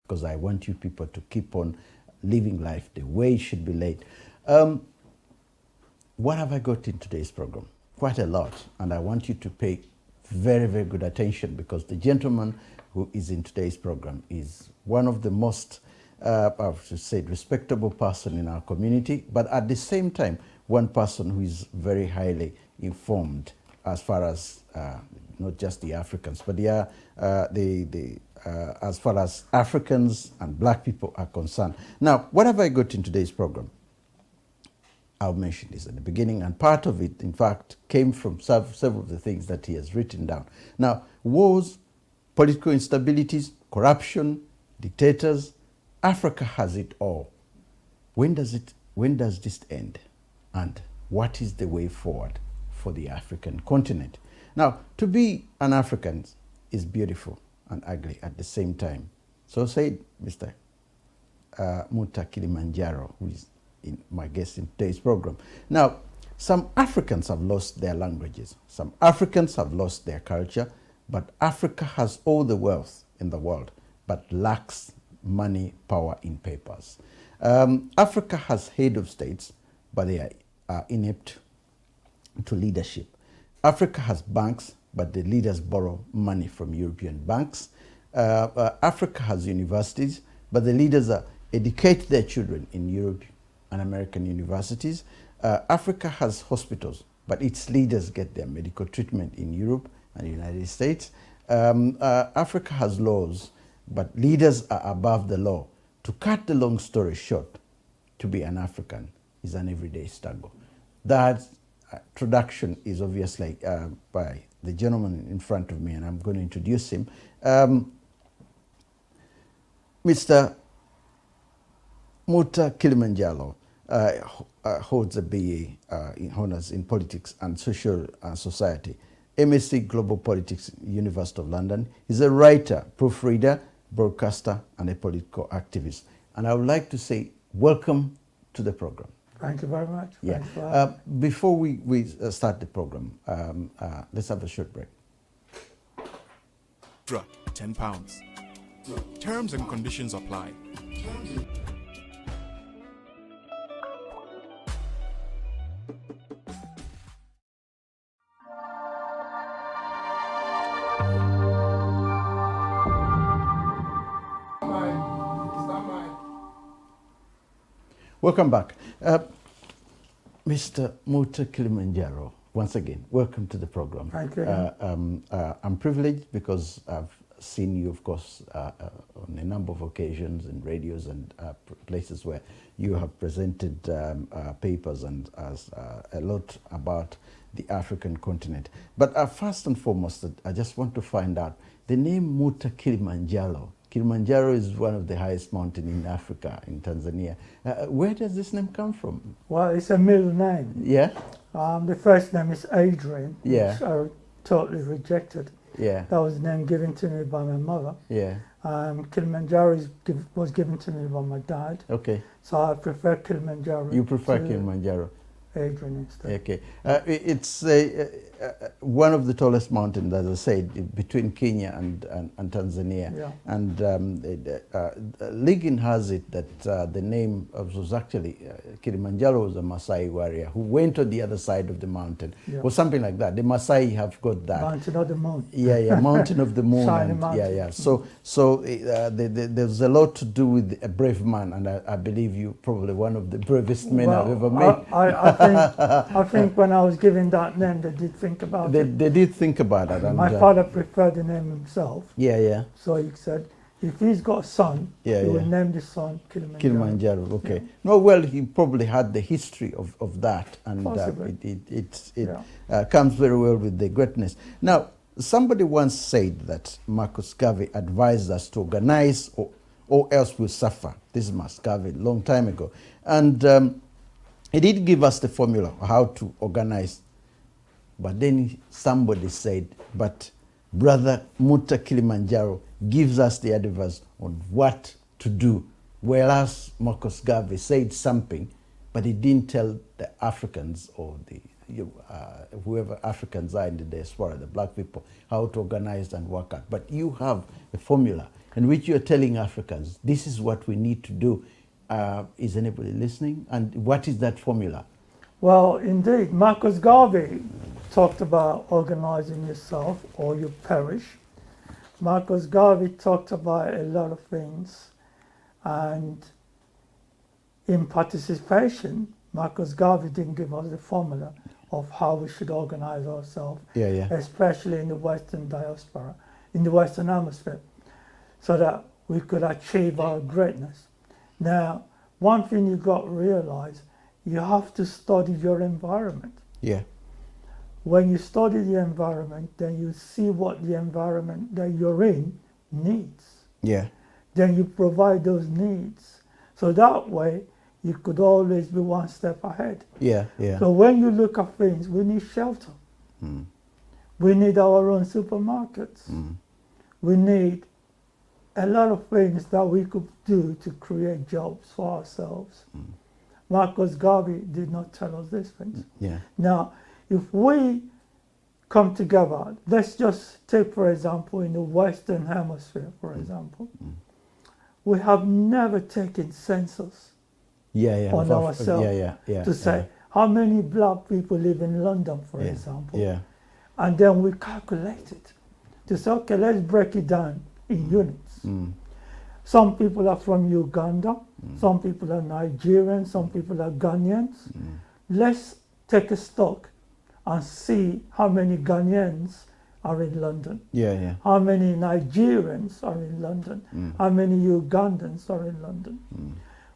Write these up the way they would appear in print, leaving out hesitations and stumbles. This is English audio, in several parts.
because I want you people to keep on living life the way it should be led. What have I got in today's program? Quite a lot, and I want you to pay very, very good attention, because the gentleman who is in today's program is one of the most, I should say, respectable person in our community, but at the same time, one person who is very highly informed as far as not just the Africans, but as far as Africans and black people are concerned. Now, what have I got in today's program? I'll mention this at the beginning, and part of it, in fact, came from several of the things that he has written down. Now, wars, political instabilities, corruption, dictators, Africa has it all. When does this end? And what is the way forward for the African continent? Now, to be an African is beautiful and ugly at the same time. So said Mr. Muta Kilimanjaro, who is my guest in today's program. Now, some Africans have lost their languages. Some Africans have lost their culture, but Africa has all the wealth in the world, but lacks money, power in papers. Africa has head of states, but they are inept to leadership. Africa has banks, but the leaders borrow money from European banks. Africa has universities, but the leaders educate their children in Europe and American universities. Africa has hospitals, but its leaders get their medical treatment in Europe and the United States. Africa has laws, but leaders are above the law. To cut the long story short, to be an African is an everyday struggle. That introduction is obviously by the gentleman in front of me, and I'm going to introduce him. Mr. Muta Kilimanjaro holds a BA in honors in politics and social society, MSc Global Politics, University of London. He's a writer, proofreader, broadcaster, and a political activist. And I would like to say welcome to the program. Thank you very much. Yeah. Before we start the program, let's have a short break. £10. Terms and conditions apply. Welcome back. Mr. Muta Kilimanjaro, once again, welcome to the program. Thank you. I'm privileged because I've seen you, of course, on a number of occasions in radios and places where you have presented papers and a lot about the African continent. But first and foremost, I just want to find out the name Muta Kilimanjaro. Kilimanjaro is one of the highest mountains in Africa, in Tanzania. Where does this name come from? Well, it's a middle name. Yeah? The first name is Adrian, Yeah. which I totally rejected. Yeah. That was the name given to me by my mother. Yeah. Kilimanjaro was given to me by my dad. Okay. So I prefer Kilimanjaro. You prefer to Kilimanjaro? Adrian instead. Okay. It's one of the tallest mountains, as I said, between Kenya and Tanzania. Yeah. And legend has it that the name was actually Kilimanjaro was a Maasai warrior who went on the other side of the mountain, Yeah. or something like that. The Maasai have got that. Mountain of the Moon. Yeah, Mountain of the Moon. Shiny And, mountain. yeah. So there's a lot to do with a brave man, and I believe you probably one of the bravest men I've ever met. I think when I was given that name, they did think about it. They did think about it. And, My father preferred the name himself. Yeah. So he said, if he's got a son, he will name the son Kilimanjaro. Kilimanjaro, okay. Yeah. No, well, he probably had the history of that, and it comes very well with the greatness. Now, somebody once said that Marcus Garvey advised us to organize or else we'll suffer. This is Marcus Garvey, a long time ago. And he did give us the formula of how to organize. But then somebody said, but Brother Muta Kilimanjaro gives us the advice on what to do. Whereas Marcus Garvey said something, but he didn't tell the Africans or the whoever Africans are in the diaspora, the black people, how to organize and work out. But you have a formula in which you're telling Africans, this is what we need to do. Is anybody listening? And what is that formula? Well, indeed, Marcus Garvey talked about organizing yourself or you perish. Marcus Garvey talked about a lot of things, and in participation, Marcus Garvey didn't give us the formula of how we should organize ourselves, especially in the Western diaspora, in the Western hemisphere, so that we could achieve our greatness. Now, one thing you got to realize, you have to study your environment. Yeah. When you study the environment, then you see what the environment that you're in needs. Yeah. Then you provide those needs. So that way, you could always be one step ahead. Yeah, yeah. So when you look at things, we need shelter. Mm. We need our own supermarkets. Mm. We need a lot of things that we could do to create jobs for ourselves. Mm. Marcus Garvey did not tell us these things. Yeah. Now, if we come together, let's just take, for example, in the Western Hemisphere, for example, we have never taken census on ourselves to say how many black people live in London, for example. Yeah. And then we calculate it to say, okay, let's break it down in units. Mm. Some people are from Uganda, some people are Nigerian, some people are Ghanaians. Let's take a stock and see how many Ghanaians are in London. Yeah. How many Nigerians are in London? How many Ugandans are in London?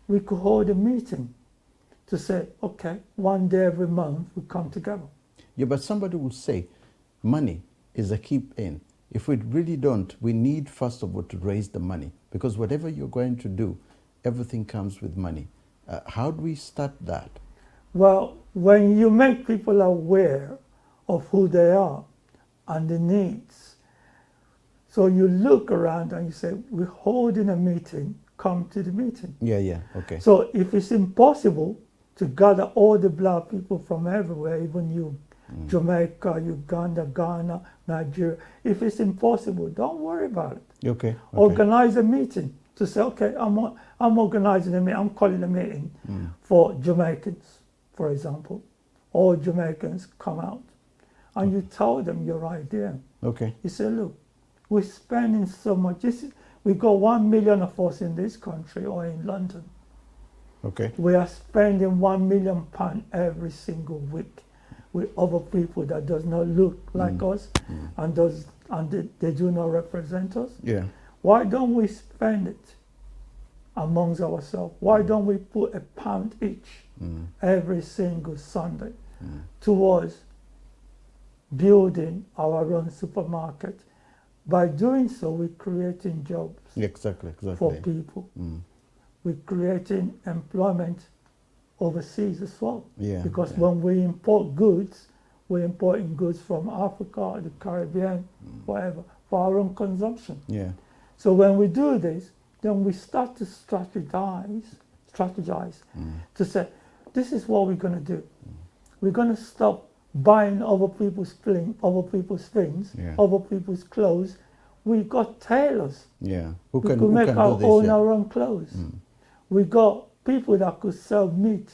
We could hold a meeting to say, okay, one day every month we come together. Yeah, but somebody will say, money is a key in. If we really don't, we need first of all to raise the money, because whatever you're going to do, everything comes with money. How do we start that? Well, when you make people aware of who they are and the needs, so you look around and you say, we're holding a meeting, come to the meeting. Yeah, okay. So if it's impossible to gather all the black people from everywhere, even you, Jamaica, Uganda, Ghana, Nigeria, if it's impossible, don't worry about it. Okay. Organize a meeting to say, okay, I'm organizing a meeting, I'm calling a meeting for Jamaicans, for example. All Jamaicans come out. And you tell them your idea. Okay. You say, look, we're spending so much. We got 1 million of us in this country or in London. Okay. We are spending £1 million every single week with other people that does not look like us and they do not represent us. Yeah. Why don't we spend it amongst ourselves? Why don't we put £1 each every single Sunday towards building our own supermarket? By doing so, we're creating jobs Exactly. for people. We're creating employment overseas as well. Yeah, because when we import goods, we're importing goods from Africa, the Caribbean, whatever, for our own consumption. Yeah. So when we do this, then we start to strategize to say, this is what we're going to do. We're going to stop buying other people's things, other people's clothes. We got tailors. Yeah. We could make our own clothes. We got people that could sell meat,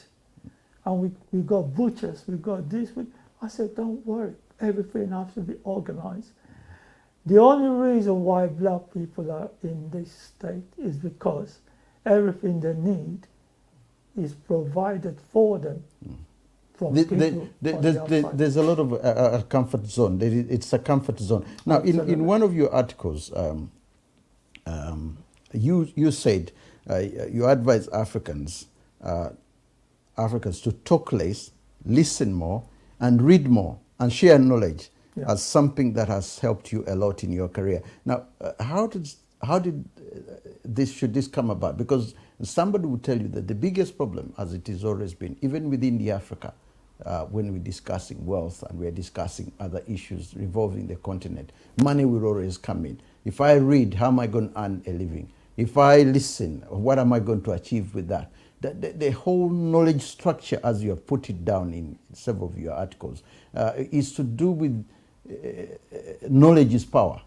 and we got butchers, we got this. I said, don't worry, everything has to be organized. The only reason why black people are in this state is because everything they need is provided for them from people. There's a lot of a comfort zone. It's a comfort zone. Now, in one of your articles, you said you advise Africans to talk less, listen more, and read more, and share knowledge as something that has helped you a lot in your career. Now, how did should this come about? Because somebody would tell you that the biggest problem, as it has always been, even within the Africa, when we're discussing wealth and we're discussing other issues revolving the continent, money will always come in. If I read, how am I going to earn a living? If I listen, what am I going to achieve with that? The whole knowledge structure, as you have put it down in several of your articles, is to do with knowledge is power.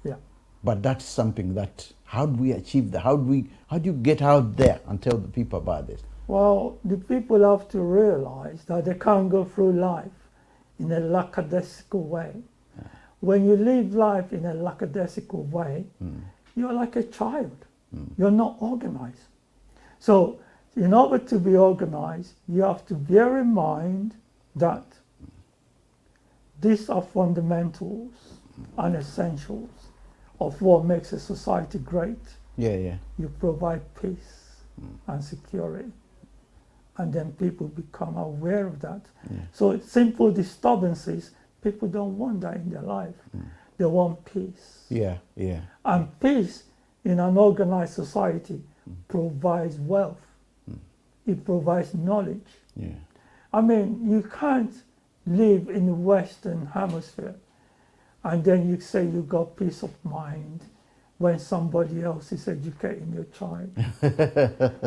Yeah. But that's something that How do we achieve that? How do you get out there and tell the people about this? Well, the people have to realize that they can't go through life in a lackadaisical way. When you live life in a lackadaisical way, you're like a child. You're not organized. So, in order to be organized, you have to bear in mind that these are fundamentals and essentials of what makes a society great. Yeah. You provide peace and security, and then people become aware of that. So simple disturbances, people don't want that in their life. They want peace. Yeah. And peace in an organized society provides wealth. It provides knowledge. Yeah. I mean, you can't live in the Western Hemisphere and then you say you got peace of mind when somebody else is educating your child.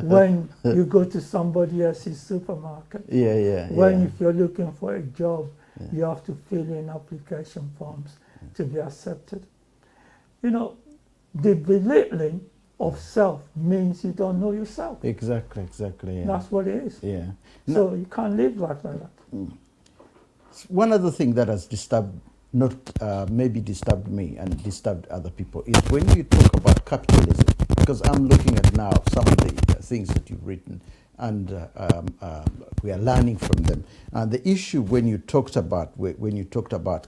When you go to somebody else's supermarket. When if you're looking for a job, you have to fill in application forms to be accepted. You know, the belittling of self means you don't know yourself. Exactly. Yeah. That's what it is. Yeah. So you can't live life like that. One other thing that has disturbed, maybe disturbed me and disturbed other people is when you talk about capitalism, because I'm looking at now some of the things that you've written and we are learning from them. And the issue when you talked about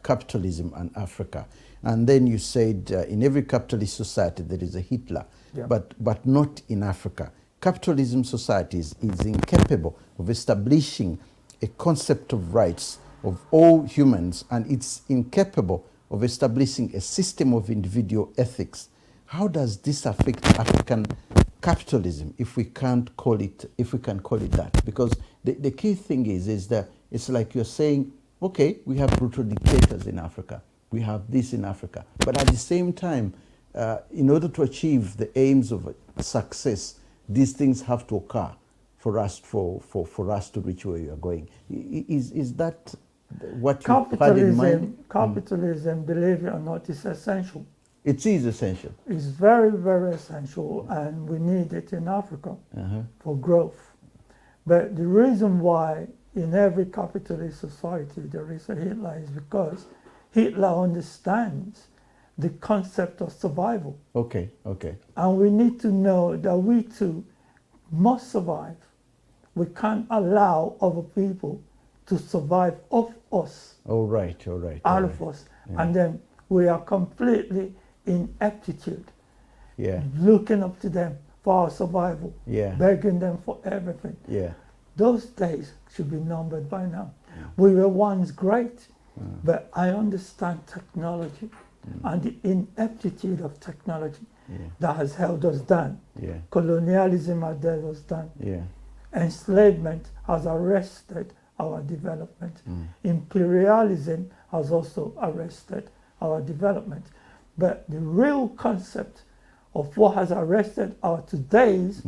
capitalism and Africa, and then you said in every capitalist society there is a Hitler, but not in Africa. Capitalism societies is incapable of establishing a concept of rights of all humans, and it's incapable of establishing a system of individual ethics. How does this affect African capitalism, if we can call it that? Because the key thing is that it's like you're saying, okay, we have brutal dictators in Africa, we have this in Africa, but at the same time, in order to achieve the aims of success, these things have to occur for us to reach where we are going. Is that what you had in mind? Capitalism, believe it or not, is essential. It is essential. It's very, very essential, and we need it in Africa for growth. But the reason why in every capitalist society there is a Hitler is because Hitler understands the concept of survival. Okay. And we need to know that we too must survive. We can't allow other people to survive off us. All right. Out of us. Yeah. And then we are completely in ineptitude. Yeah. Looking up to them for our survival. Yeah. Begging them for everything. Yeah. Those days should be numbered by now. We were once great, but I understand technology and the ineptitude of technology that has held us down. Yeah. Colonialism has held us down. Yeah. Enslavement has arrested our development. Imperialism has also arrested our development. But the real concept of what has arrested our today's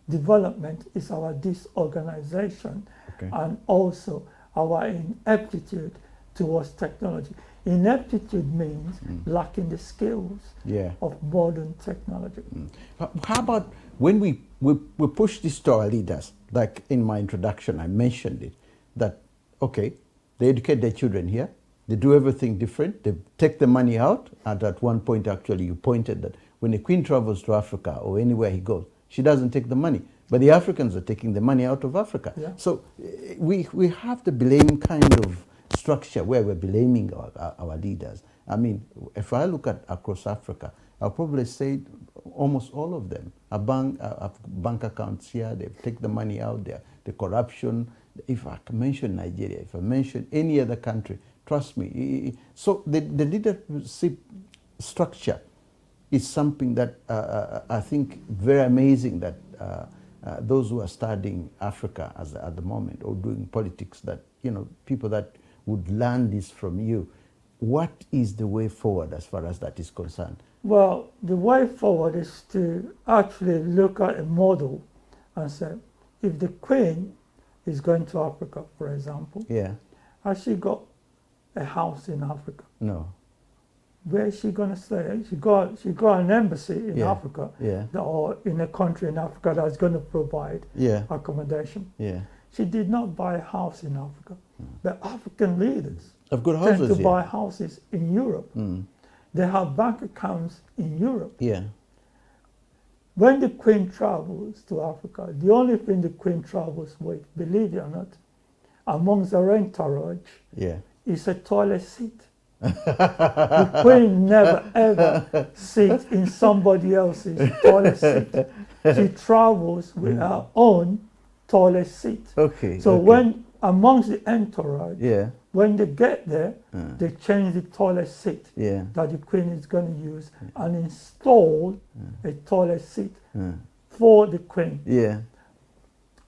development is our disorganization and also our ineptitude towards technology. Ineptitude means lacking the skills of modern technology. How about when we push this to our leaders? Like in my introduction, I mentioned it, that, okay, they educate their children here, they do everything different, they take the money out, and at one point actually you pointed that when a queen travels to Africa or anywhere he goes, she doesn't take the money, but the Africans are taking the money out of Africa. Yeah. So we have the blame kind of structure where we're blaming our leaders. I mean, if I look at across Africa, I'll probably say almost all of them have bank accounts here, they take the money out there, the corruption. If I can mention Nigeria, if I mention any other country, trust me. So the leadership structure is something that I think very amazing that those who are studying Africa at the moment or doing politics, that, you know, people that would learn this from you. What is the way forward as far as that is concerned? Well, the way forward is to actually look at a model and say, if the Queen is going to Africa, for example, has she got a house in Africa? No. where is she going to stay? She got an embassy in Yeah. Africa, Yeah. or in a country in Africa that's going to provide Yeah. accommodation. Yeah. She did not buy a house in Africa. But African leaders I've got tend houses to here. buy houses in Europe. Mm. They have bank accounts in Europe. Yeah. When the Queen travels to Africa, the only thing the Queen travels with, believe it or not, amongst her entourage, Yeah. is a toilet seat. The Queen never ever sits in somebody else's toilet seat. She travels with her own toilet seat. Okay. So okay. when amongst the entourage, Yeah. when they get there, they change the toilet seat Yeah. that the Queen is going to use and install a toilet seat Mm. for the Queen. Yeah.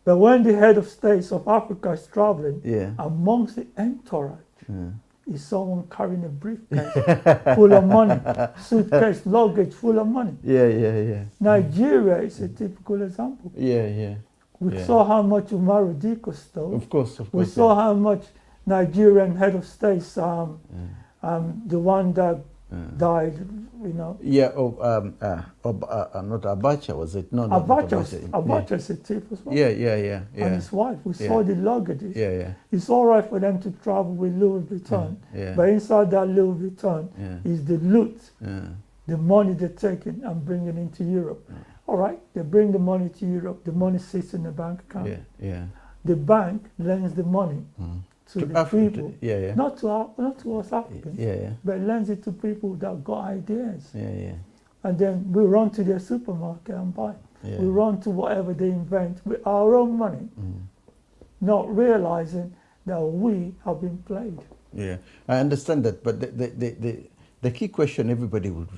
But when the head of states of Africa is traveling, Yeah. amongst the entourage Mm. is someone carrying a briefcase full of money, suitcase, luggage full of money. Yeah. Yeah. Yeah. Nigeria is a typical example. Yeah. Yeah. We Yeah. saw how much Umaru Diko stole. Of course. Of We course. saw how much Nigerian head of states, the one that died, you know. Yeah. Not Abacha, was it? No. Not Abacha is a thief as well. Yeah. Yeah. Yeah. Yeah. And his wife. We Yeah. saw the luggages. Yeah. Yeah. It's all right for them to travel with Louis Vuitton, Yeah. but inside that Louis Vuitton Yeah. is the loot, Yeah. the money they're taking and bringing into Europe. All right, they bring the money to Europe. The money sits in the bank account. Yeah. Yeah. The bank lends the money to the people, Yeah. Yeah. not to us Africans, Yeah. Yeah. but lends it to people that got ideas. Yeah. Yeah. And then we run to their supermarket and buy. Yeah. We run to whatever they invent with our own money, not realizing that we have been played. Yeah, I understand that, but the key question everybody would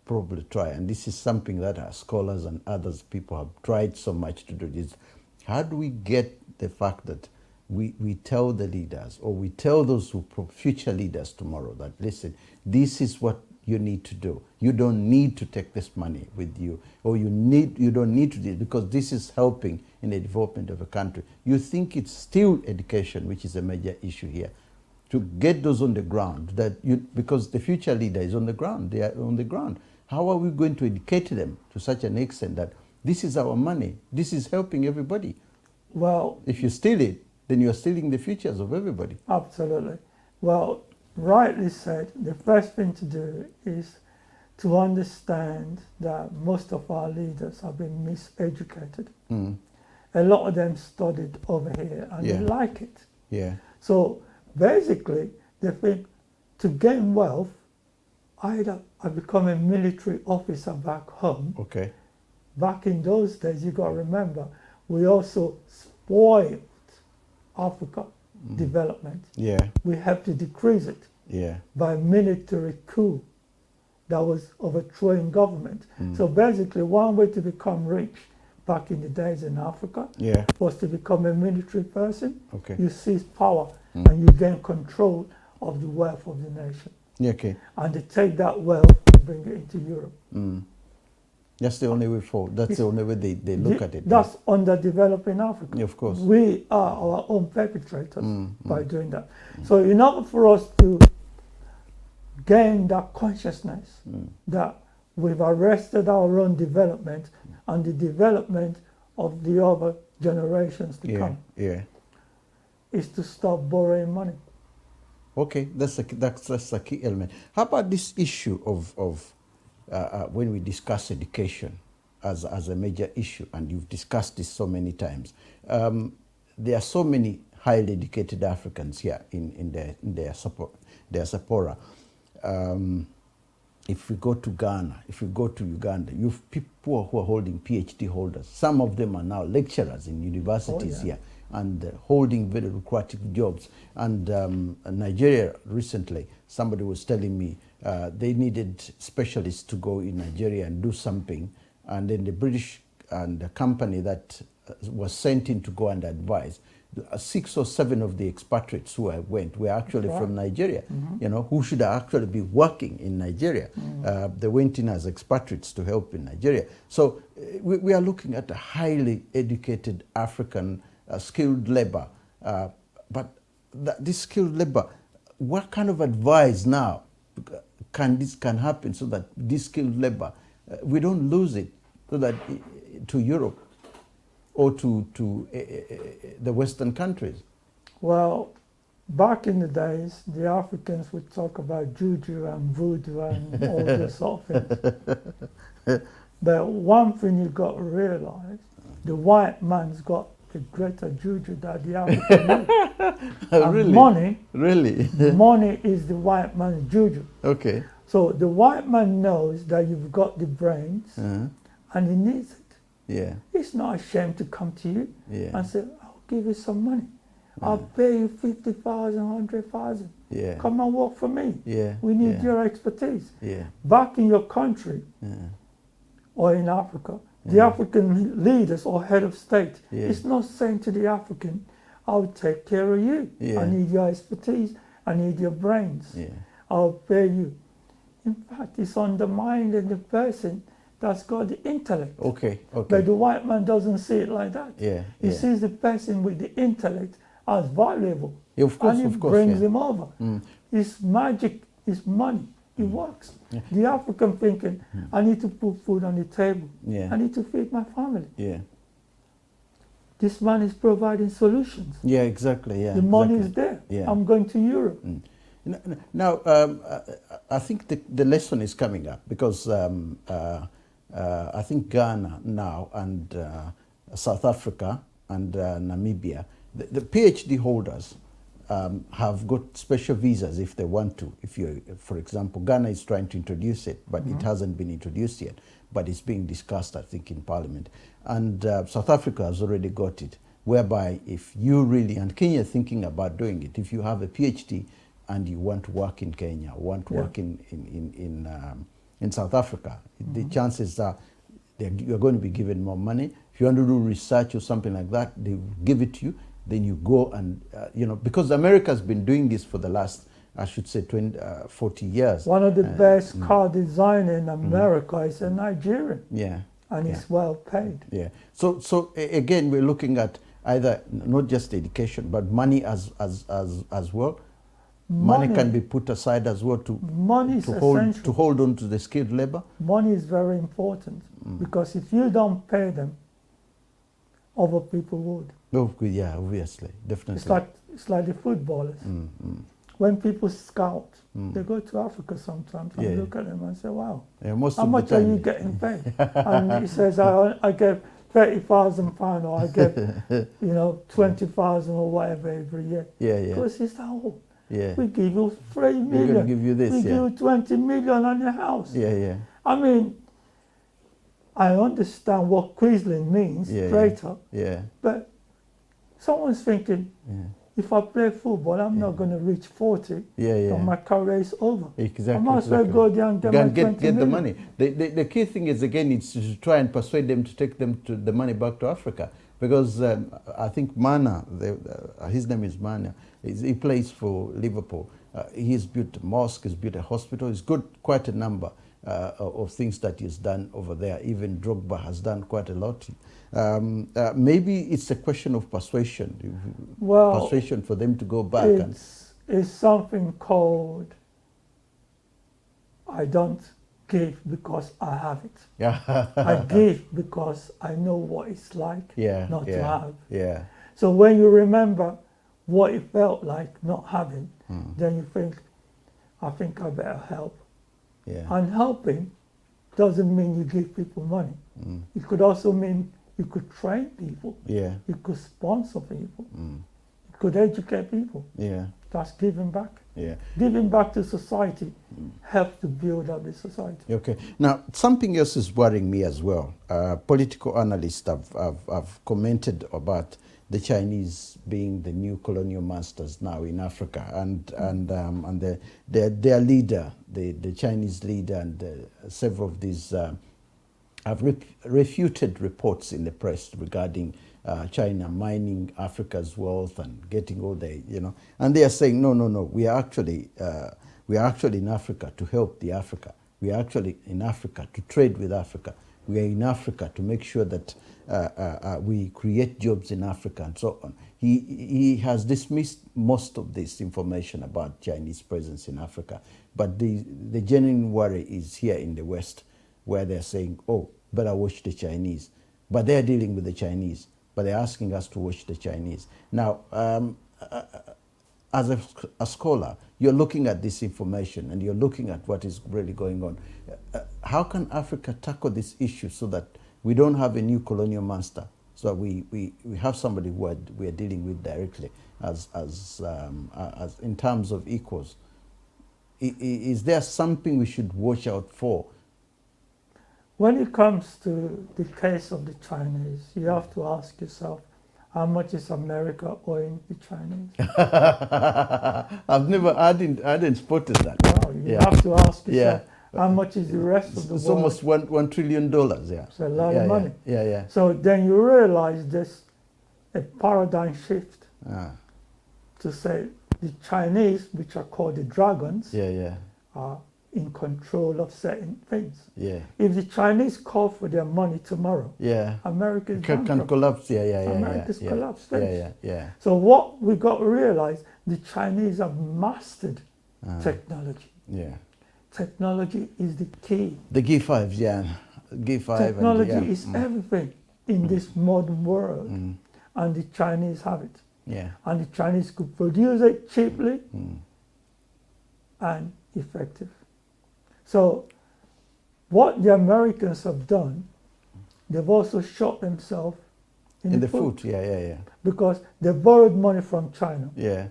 probably try, and this is something that our scholars and others people have tried so much to do, is how do we get the fact that we tell the leaders, or we tell those future leaders tomorrow that, listen, this is what you need to do. You don't need to take this money with you, or you don't need to do it, because this is helping in the development of a country. You think it's still education, which is a major issue here, to get those on the ground, because the future leader is on the ground. They are on the ground. How are we going to educate them to such an extent that this is our money, this is helping everybody? Well, if you steal it, then you are stealing the futures of everybody. Absolutely. Well, rightly said, the first thing to do is to understand that most of our leaders have been miseducated. A lot of them studied over here and they like it. Yeah. So basically, they think to gain wealth, either I become a military officer back home. Okay. Back in those days, you got to remember, we also spoiled Africa development. Yeah. We have to decrease it Yeah. by military coup that was overthrowing government. So basically, one way to become rich back in the days in Africa Yeah. was to become a military person. Okay. You seize power and you gain control of the wealth of the nation. Yeah, okay. And they take that wealth and bring it into Europe. That's the only way forward. That's the only way they look at it. That's underdeveloping Africa. Yeah, of course. We are our own perpetrators by doing that. So in order for us to gain that consciousness that we've arrested our own development and the development of the other generations to come, is to stop borrowing money. Okay, that's a key element. How about this issue of when we discuss education as a major issue, and you've discussed this so many times. There are so many highly educated Africans here in their diaspora. If we go to Ghana, if we go to Uganda, you've people who are holding PhD holders. Some of them are now lecturers in universities here and holding very lucrative jobs. And Nigeria recently, somebody was telling me they needed specialists to go in Nigeria and do something. And then the British and the company that was sent in to go and advise, 6 or 7 of the expatriates who went were actually from Nigeria, you know, who should actually be working in Nigeria. They went in as expatriates to help in Nigeria. So we are looking at a highly educated African skilled labor. But this skilled labor, what kind of advice now this can happen so that this skilled labor, we don't lose it so that to Europe or to the Western countries? Well, back in the days, the Africans would talk about juju and voodoo and all this sort of things. But one thing you got to realize, the white man's got a greater juju than the African man. And Really? money, Really? money is the white man's juju. Okay. So the white man knows that you've got the brains and he needs it. Yeah. He's not ashamed to come to you Yeah. and say, I'll give you some money. I'll pay you 50,000, 100,000. Yeah. Come and work for me. Yeah. We need Yeah. your expertise. Yeah. Back in your country or in Africa, the African leaders or head of state is not saying to the African, I'll take care of you. Yeah. I need your expertise. I need your brains. Yeah. I'll pay you. In fact, it's undermining the person that's got the intellect. Okay. Okay. But the white man doesn't see it like that. Yeah. He Yeah. sees the person with the intellect as valuable. Yeah, of course, and of he course, brings yeah. him over. It's magic, it's money, it works. Yeah. The African thinking, I need to put food on the table. Yeah. I need to feed my family. Yeah. This man is providing solutions. Yeah. Exactly. Yeah. The money exactly. is there. Yeah. I'm going to Europe. Now, I think the lesson is coming up because I think Ghana now and South Africa and Namibia, the PhD holders have got special visas if they want to. If you, for example, Ghana is trying to introduce it, but it hasn't been introduced yet. But it's being discussed, I think, in Parliament. And South Africa has already got it, whereby if you really, and Kenya thinking about doing it, if you have a PhD and you want to work in Kenya, want to work in South Africa, the chances are you're going to be given more money. If you want to do research or something like that, they will give it to you. Then you go and, because America's been doing this for the last, I should say, 40 years. One of the best car designers in America is a Nigerian. Yeah. And he's well paid. Yeah. So again, we're looking at either not just education, but money as well. Money can be put aside as well to hold on to the skilled labor. Money is very important because if you don't pay them, other people would. Oh, yeah, obviously, definitely. It's like the footballers. When people scout, they go to Africa sometimes and look at them and say, wow, how much are you getting paid? And he says, I get £30,000 or I get 20,000 or whatever every year. Yeah, yeah. Because he said, oh, yeah. we give you 3 million. We're going to give you this, we give you 20 million on your house. Yeah, yeah. I mean, I understand what Quisling means, traitor. Yeah. But someone's thinking, if I play football, I'm not going to reach 40. And my career is over. Exactly. I might as well go there and get the money. The key thing is, again, it's to try and persuade them to take them to the money back to Africa. Because I think Mana, his name is Mana, he plays for Liverpool. He's built a mosque, he's built a hospital, he's got quite a number of things that he's done over there. Even Drogba has done quite a lot. Maybe it's a question of persuasion. Persuasion for them to go back. It's something called, I don't give because I have it. I give because I know what it's like not to have. Yeah. So when you remember what it felt like not having, then you think, I think I better help. Yeah. And helping doesn't mean you give people money. It could also mean you could train people. Yeah. You could sponsor people. You could educate people. Yeah. That's giving back. Yeah. Giving back to society helps to build up the society. Okay. Now, something else is worrying me as well. Political analysts have commented about the Chinese being the new colonial masters now in Africa, and their leader, the Chinese leader, and several of these have refuted reports in the press regarding China mining Africa's wealth and getting all the, and they are saying, no, we are actually in Africa to help the Africa. We are actually in Africa to trade with Africa. We are in Africa to make sure that we create jobs in Africa and so on. He has dismissed most of this information about Chinese presence in Africa. But the genuine worry is here in the West, where they're saying, oh, better watch the Chinese. But they're dealing with the Chinese, but they're asking us to watch the Chinese. Now, as a scholar, you're looking at this information and you're looking at what is really going on. How can Africa tackle this issue so that we don't have a new colonial monster, so that we have somebody who we are dealing with directly as in terms of equals? Is there something we should watch out for? When it comes to the case of the Chinese, you have to ask yourself, how much is America owing the Chinese? I didn't spotted that. Well, you have to ask yourself, how much is the rest of the it's world? It's almost $1 trillion, yeah. It's a lot of money. Yeah. So then you realize there's a paradigm shift to say the Chinese, which are called the dragons, are in control of certain things. Yeah. If the Chinese call for their money tomorrow, America is can bankrupt. collapse. America's collapsed. Yeah. So what we got to realize, the Chinese have mastered technology. Yeah. Technology is the key. The G5, G5. Technology is everything in this modern world, and the Chinese have it. Yeah. And the Chinese could produce it cheaply and effective. So what the Americans have done, they've also shot themselves in the foot. Yeah. Because they borrowed money from China. Yeah.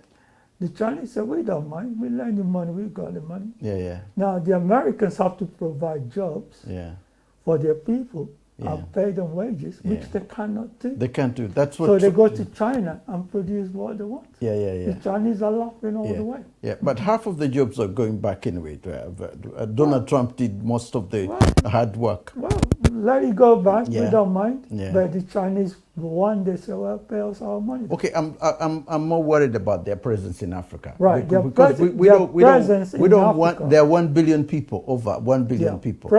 The Chinese said, we don't mind, we lend you money, we got the money. Yeah. Now the Americans have to provide jobs for their people and pay them wages, which they cannot do. They can't do. That's what. So they go to China and produce what they want. Yeah. The Chinese are laughing all the way. Yeah, but half of the jobs are going back anyway. Donald Trump did most of the hard work. Well, let it go back. We Yeah. don't mind. Yeah. But the Chinese, one day say, well, pay us our money. Okay, I'm more worried about their presence in Africa. Right, Because we don't want. There are 1 billion people, over 1 billion people.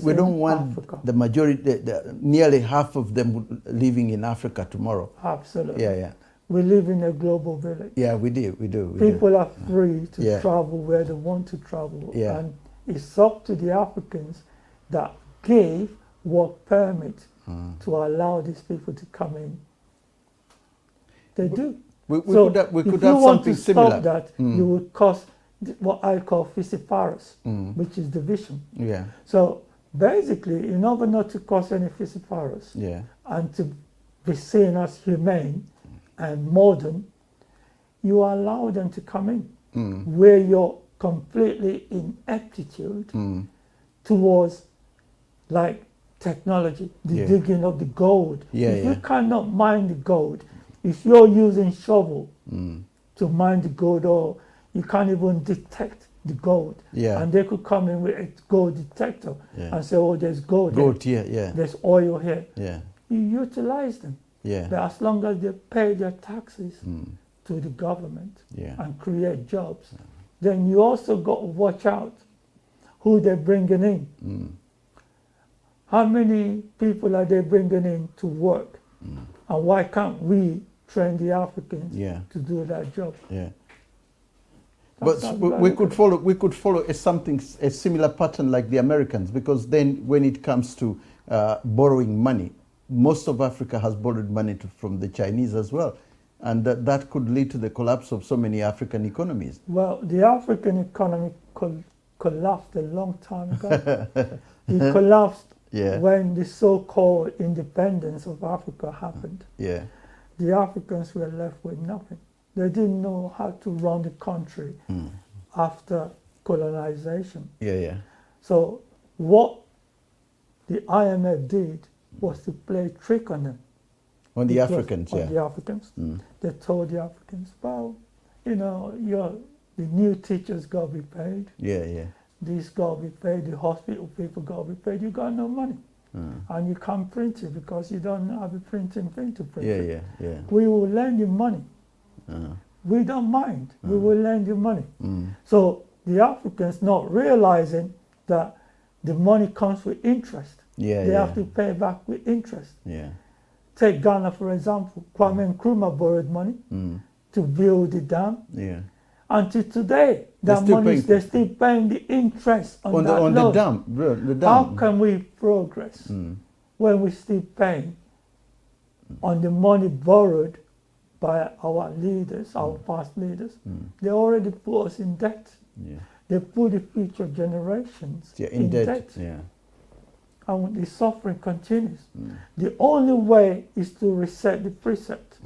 We don't want Africa. the majority, nearly half of them living in Africa tomorrow. Absolutely. Yeah. We live in a global village. Yeah, we do. People are free to Yeah. travel where they want to travel. Yeah. And it's up to the Africans that gave work permit to allow these people to come in. They do. We So could if have you want something to similar. stop that, you would cause what I call fissiparus, which is division. Yeah. So basically, in order not to cause any fissiparus Yeah. and to be seen as humane and modern, you allow them to come in where you're completely ineptitude towards like technology, the digging of the gold. If you cannot mine the gold, if you're using shovel to mine the gold, or you can't even detect the gold, and they could come in with a gold detector and say, oh, there's gold here, there's oil here. Yeah. You utilize them. Yeah. But as long as they pay their taxes to the government and create jobs, then you also got to watch out who they're bringing in. How many people are they bringing in to work? And why can't we train the Africans to do that job? Yeah. That's But how we could follow a similar pattern like the Americans, because then when it comes to borrowing money, most of Africa has borrowed money from the Chinese as well, and that could lead to the collapse of so many African economies. Well, the African economy collapsed a long time ago. It collapsed when the so-called independence of Africa happened. Yeah. The Africans were left with nothing. They didn't know how to run the country after colonization. Yeah. So what the IMF did was to play a trick on them. On the Africans, on the Africans. They told the Africans, well, the new teachers got to be paid. Yeah. These got to be paid. The hospital people got to be paid. You got no money. And you can't print it because you don't have a printing thing to print it. Yeah. We will lend you money. We don't mind. We will lend you money. So the Africans not realizing that the money comes with interest. They have to pay back with interest. Yeah. Take Ghana, for example. Kwame Nkrumah borrowed money to build the dam. Yeah. Until today, They're that still money, paying- they're still paying the interest on that the loan. dam, bro, the How dam. can we progress when we still paying on the money borrowed by our leaders, our past leaders? They already put us in debt. Yeah. They put the future generations Yeah, in debt. debt. Yeah. And the suffering continues. The only way is to reset the precept,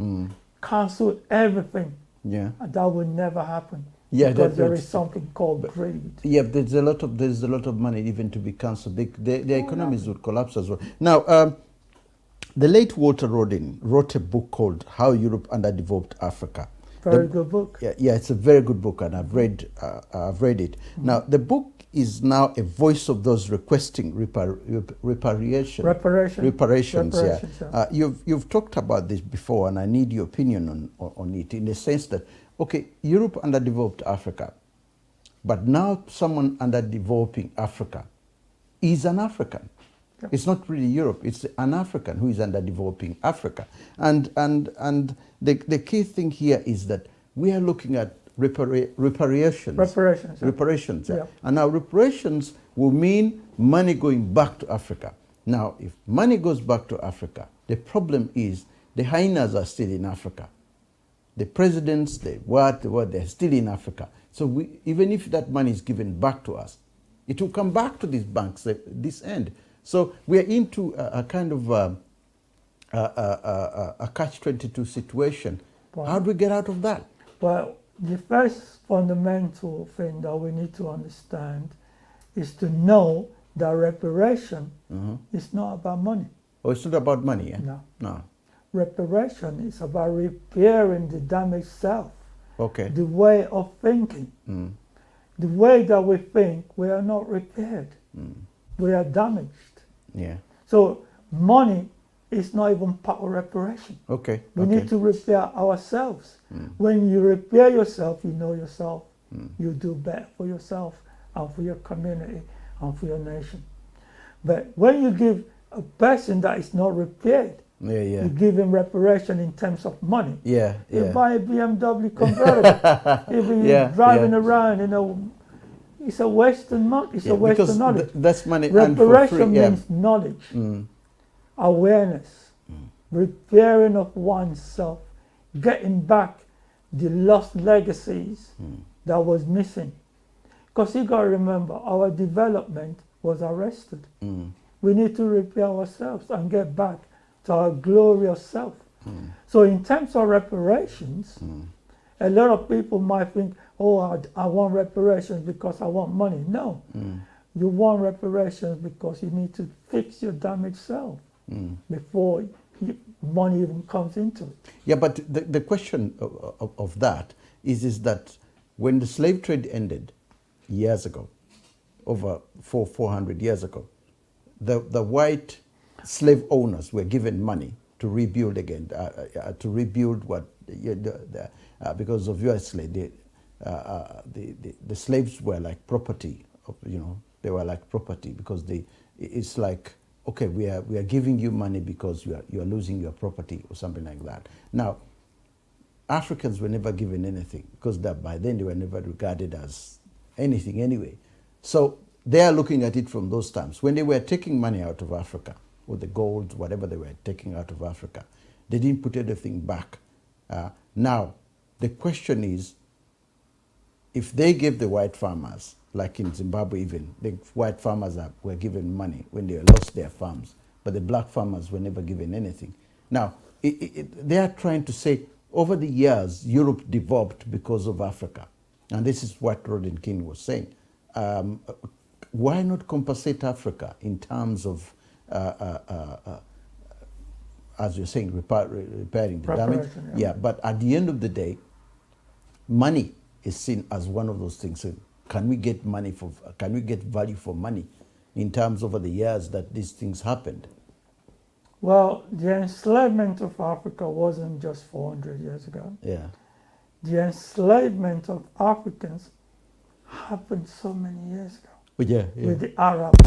cancel everything. Yeah. And that will never happen. Yeah, because there that's- is something called greed. Yeah, there's a lot of money even to be cancelled. The economies would collapse as well. Now, the late Walter Rodin wrote a book called "How Europe Underdeveloped Africa." Very good book. Yeah, it's a very good book, and I've read it. Now, the book is now a voice of those requesting reparations. Reparations, Yeah. You've talked about this before, and I need your opinion on it, in the sense that, okay, Europe underdeveloped Africa, but now someone underdeveloping Africa is an African. Yeah. It's not really Europe, it's an African who is underdeveloping Africa. And the key thing here is that we are looking at reparations. Reparations. Yeah. Yeah. And now reparations will mean money going back to Africa. Now, if money goes back to Africa, the problem is the hyenas are still in Africa. The presidents, they're still in Africa. So even if that money is given back to us, it will come back to these banks at this end. So we're into a kind of a catch-22 situation. Wow. How do we get out of that? Well, the first fundamental thing that we need to understand is to know that reparation is not about money. Oh, it's not about money, yeah? No. Reparation is about repairing the damaged self. Okay. The way of thinking. The way that we think, we are not repaired. We are damaged. Yeah. So money is not even part of reparation. Okay. We need to repair ourselves. When you repair yourself, you know yourself. You do better for yourself and for your community and for your nation. But when you give a person that is not repaired, you give him reparation in terms of money. Yeah. You buy a BMW convertible. If you're driving around, it's a Western money. It's a Western knowledge. That's money. Reparation and for free, means knowledge, awareness, repairing of oneself, getting back the lost legacies that was missing. Because you got to remember, our development was arrested. We need to repair ourselves and get back to our glorious self. So in terms of reparations, a lot of people might think, oh, I want reparations because I want money. No, you want reparations because you need to fix your damaged self before money even comes into it. Yeah, but the question of that is that when the slave trade ended years ago, over 400 years ago, the white slave owners were given money to rebuild again, to rebuild because of obviously the slaves were like property, they were like property because it's like, okay, we are giving you money because you are losing your property or something like that. Now, Africans were never given anything because by then they were never regarded as anything anyway. So they are looking at it from those terms. When they were taking money out of Africa, or the gold, whatever they were taking out of Africa, they didn't put anything back. Now, the question is, if they gave the white farmers, like in Zimbabwe even, the white farmers were given money when they lost their farms, but the black farmers were never given anything. Now, they are trying to say, over the years, Europe developed because of Africa. And this is what Rodin King was saying. Why not compensate Africa in terms of, as you're saying, repairing the damage? Yeah, but at the end of the day, money is seen as one of those things. So can we get value for money in terms over the years that these things happened? Well, the enslavement of Africa wasn't just 400 years ago. Yeah. The enslavement of Africans happened so many years ago. Yeah. With the Arabs,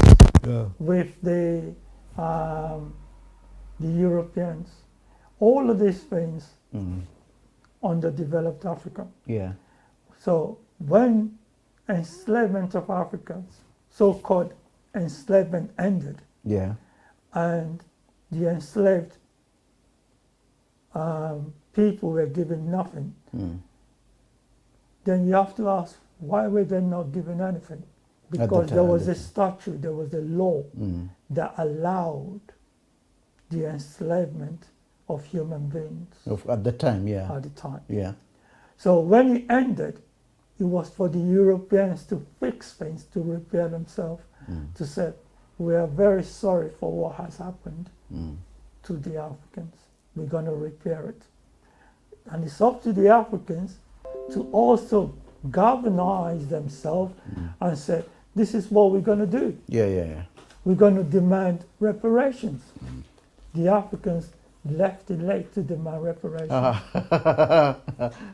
with the Europeans, all of these things underdeveloped Africa. Yeah. So when enslavement of Africans, so-called enslavement, ended, Yeah. and the enslaved people were given nothing, then you have to ask, why were they not given anything? Because there was a statute, there was a law that allowed the enslavement of human beings At the time, yeah. at the time. Yeah. So when it ended, it was for the Europeans to fix things, to repair themselves, to say, we are very sorry for what has happened to the Africans. We're going to repair it. And it's up to the Africans to also galvanize themselves and say, this is what we're going to do. Yeah, yeah, yeah. We're going to demand reparations. The Africans left it late to demand reparations.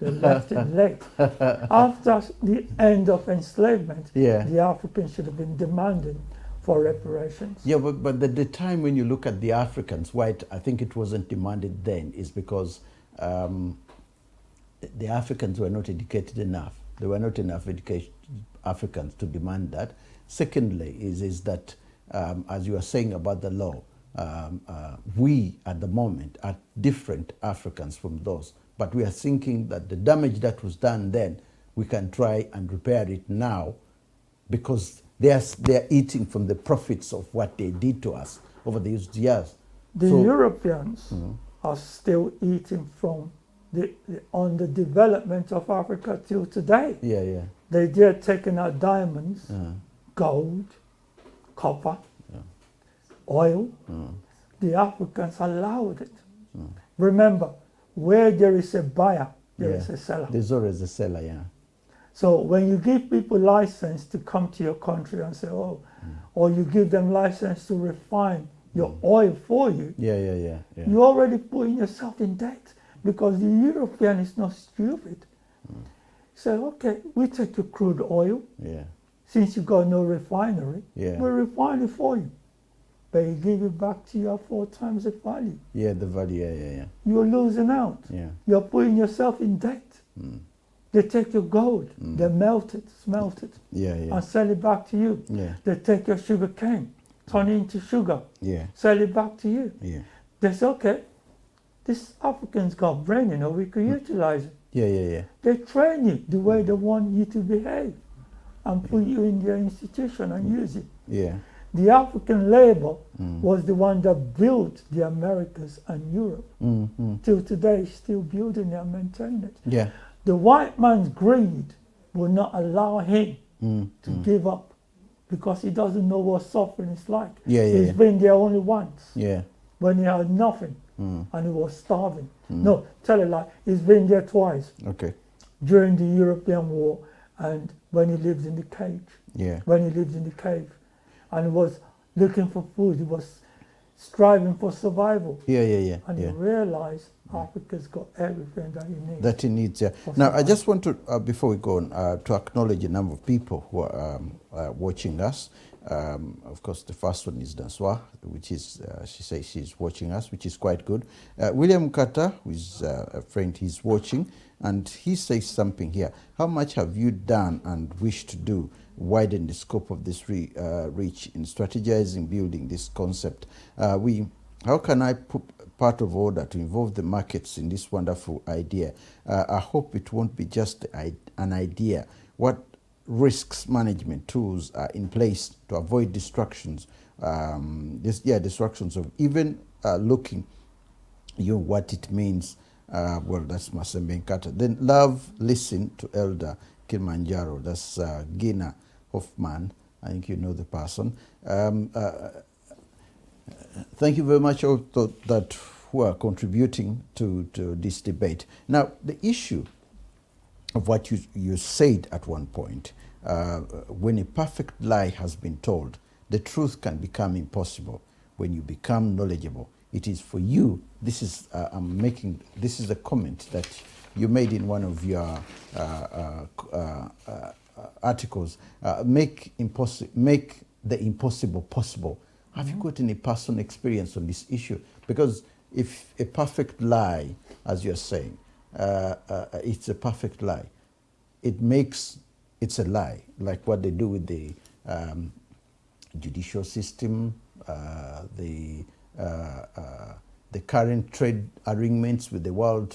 They left it late. After the end of enslavement, Yeah. the Africans should have been demanding for reparations. Yeah, but the time when you look at the Africans, why I think it wasn't demanded then is because the Africans were not educated enough. There were not enough educated Africans to demand that. Secondly, is that, as you were saying about the law, we at the moment are different Africans from those. But we are thinking that the damage that was done then, we can try and repair it now because they're eating from the profits of what they did to us over these years. The Europeans are still eating from on the development of Africa till today. Yeah, yeah. They're taking out diamonds, gold, copper, oil. The Africans allowed it. Remember, where there is a buyer, there is a seller. There's always a seller, yeah. So when you give people license to come to your country and say, or you give them license to refine your oil for you, Yeah. you're already putting yourself in debt because the European is not stupid. Say, okay, we take your crude oil. Yeah. Since you got no refinery, Yeah. we refine it for you. But you give it back to you at 4 times the value. Yeah, the value, yeah. You're losing out. Yeah. You're putting yourself in debt. They take your gold, they melt it, smelt it, Yeah. and sell it back to you. Yeah. They take your sugar cane, turn it into sugar, Yeah. sell it back to you. Yeah. They say, okay, this African's got brain, we can utilize it. Yeah. They train you the way they want you to behave and put you in their institution and use it. Yeah. The African labor was the one that built the Americas and Europe. Till today, still building it and maintaining it. Yeah. The white man's greed will not allow him to give up because he doesn't know what suffering is like. Yeah. He's been there only once Yeah. when he had nothing and he was starving. No, tell a lie. He's been there twice Okay. during the European War and when he lived in the cage. Yeah. When he lived in the cave and he was looking for food, he was striving for survival. Yeah. And he realized Africa's got everything that he needs. That he needs, yeah. Now, I just want to, before we go on, to acknowledge a number of people who are watching us. Of course, the first one is Danswa, which is, she says she's watching us, which is quite good. William Kata, who is a friend, he's watching, and he says something here. How much have you done and wish to do, widen the scope of this reach in strategizing, building this concept? How can I put part of order to involve the markets in this wonderful idea? I hope it won't be just an idea. What risks management tools are in place to avoid distractions? Distractions of even looking, what it means. Well, that's Masembe Nkata. Then listen to Elder Kilimanjaro. That's Gina Hoffman. I think you know the person. Thank you very much all that who are contributing to this debate. Now, the issue of what you said at one point, when a perfect lie has been told, the truth can become impossible. When you become knowledgeable, it is for you. This is this is a comment that you made in one of your articles. Make the impossible possible. Have you got any personal experience on this issue? Because if a perfect lie, as you're saying, it's a perfect lie, it's a lie, like what they do with the judicial system, the current trade arrangements with the world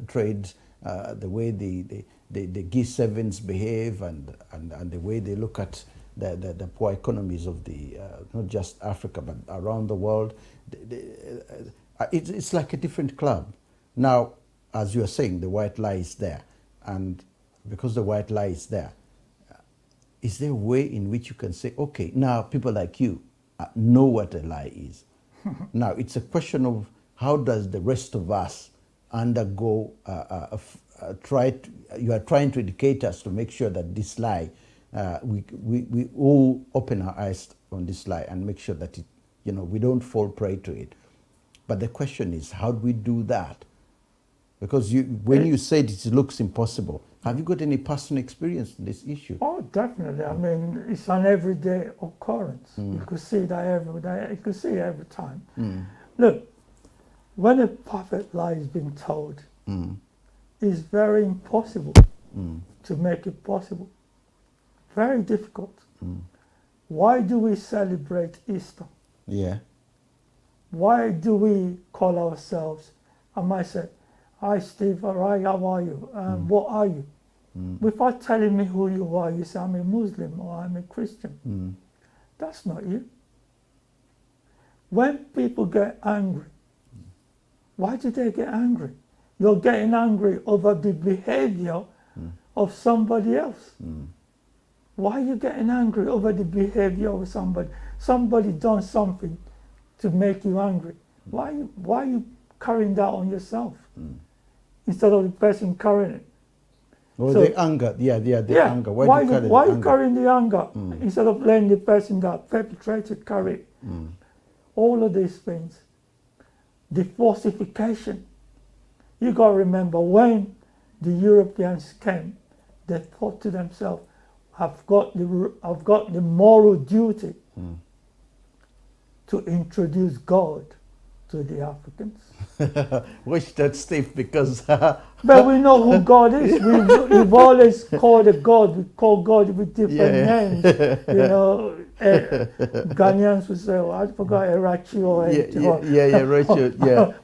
trade, the way the G7s behave, and the way they look at the poor economies of the not just Africa but around the world. It's like a different club. Now, as you are saying, the white lie is there, and because the white lie is there, is there a way in which you can say, okay, now people like you know what a lie is? Now, it's a question of how does the rest of us undergo, you are trying to educate us to make sure that this lie, we all open our eyes on this lie and make sure that we don't fall prey to it. But the question is, how do we do that? Because when you said it looks impossible, have you got any personal experience in this issue? Oh, definitely. I mean, it's an everyday occurrence. You could see that every day. You could see it every time. Look, when a perfect lie is being told, it's very impossible to make it possible. Very difficult. Why do we celebrate Easter? Yeah. Why do we call ourselves, I might say, hi Steve, all right, how are you? What are you? Without telling me who you are, you say, I'm a Muslim or I'm a Christian. That's not you. When people get angry, why do they get angry? You're getting angry over the behavior of somebody else. Why are you getting angry over the behavior of somebody? Somebody done something to make you angry. Why are you carrying that on yourself instead of the person carrying it? Or the anger, the anger. Why are you carrying the anger instead of letting the person that perpetrated carry it? All of these things, the falsification. You got to remember, when the Europeans came, they thought to themselves, I've got the moral duty to introduce God to the Africans. Wish that, Steve, because but we know who God is. We've always called a God. We call God with different names. Ghanaians would say, I forgot Erachi or Rachel,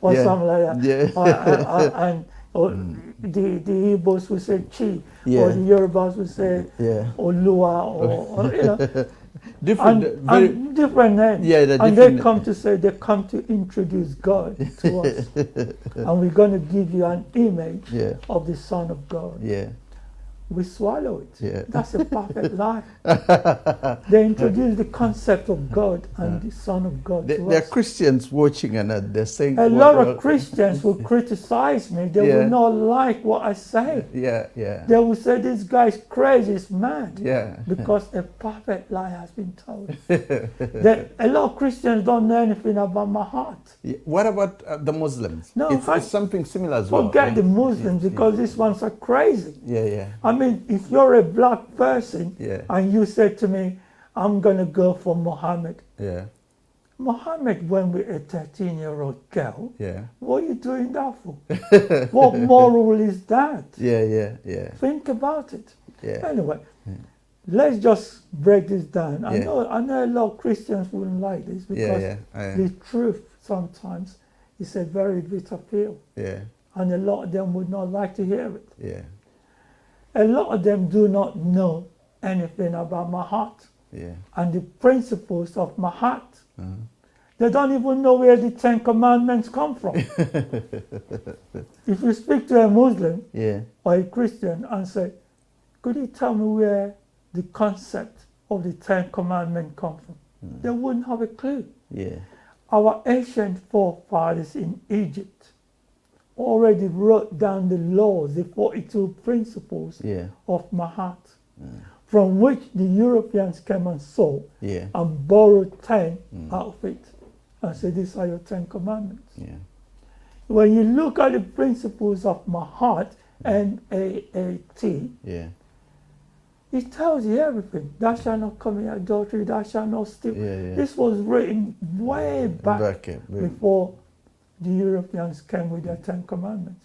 or something like that. The Igbos would say Chi, or the Yorubas would say Olua, or different names. And they come to say, they come to introduce God to us. And we're going to give you an image of the Son of God. We swallow it. That's a perfect lie. They introduce the concept of God and the Son of God to us. There are Christians watching and they're saying... A lot of Christians will criticize me. They will not like what I say. They will say, this guy's crazy, he's mad. Because a perfect lie has been told. A lot of Christians don't know anything about my heart. What about the Muslims? No, it's something similar as well. Forget the Muslims, because these ones are crazy. I mean, if you're a black person and you say to me, I'm going to go for Muhammad. Muhammad went with a 13-year-old girl. What are you doing that for? What moral is that? Think about it. Anyway, let's just break this down. I know a lot of Christians wouldn't like this, because the truth sometimes is a very bitter pill. And a lot of them would not like to hear it. A lot of them do not know anything about my heart and the principles of my heart. They don't even know where the 10 Commandments come from. If you speak to a Muslim or a Christian and say, could you tell me where the concept of the 10 Commandments come from? They wouldn't have a clue. Our ancient forefathers in Egypt already wrote down the laws, the 42 principles of Mahat, from which the Europeans came and saw and borrowed 10 out of it and said, these are your 10 commandments. When you look at the principles of Mahat, M-A-A-T, it tells you everything. Thou shalt not commit adultery, thou shalt not steal. This was written way back before the Europeans came with their 10 commandments.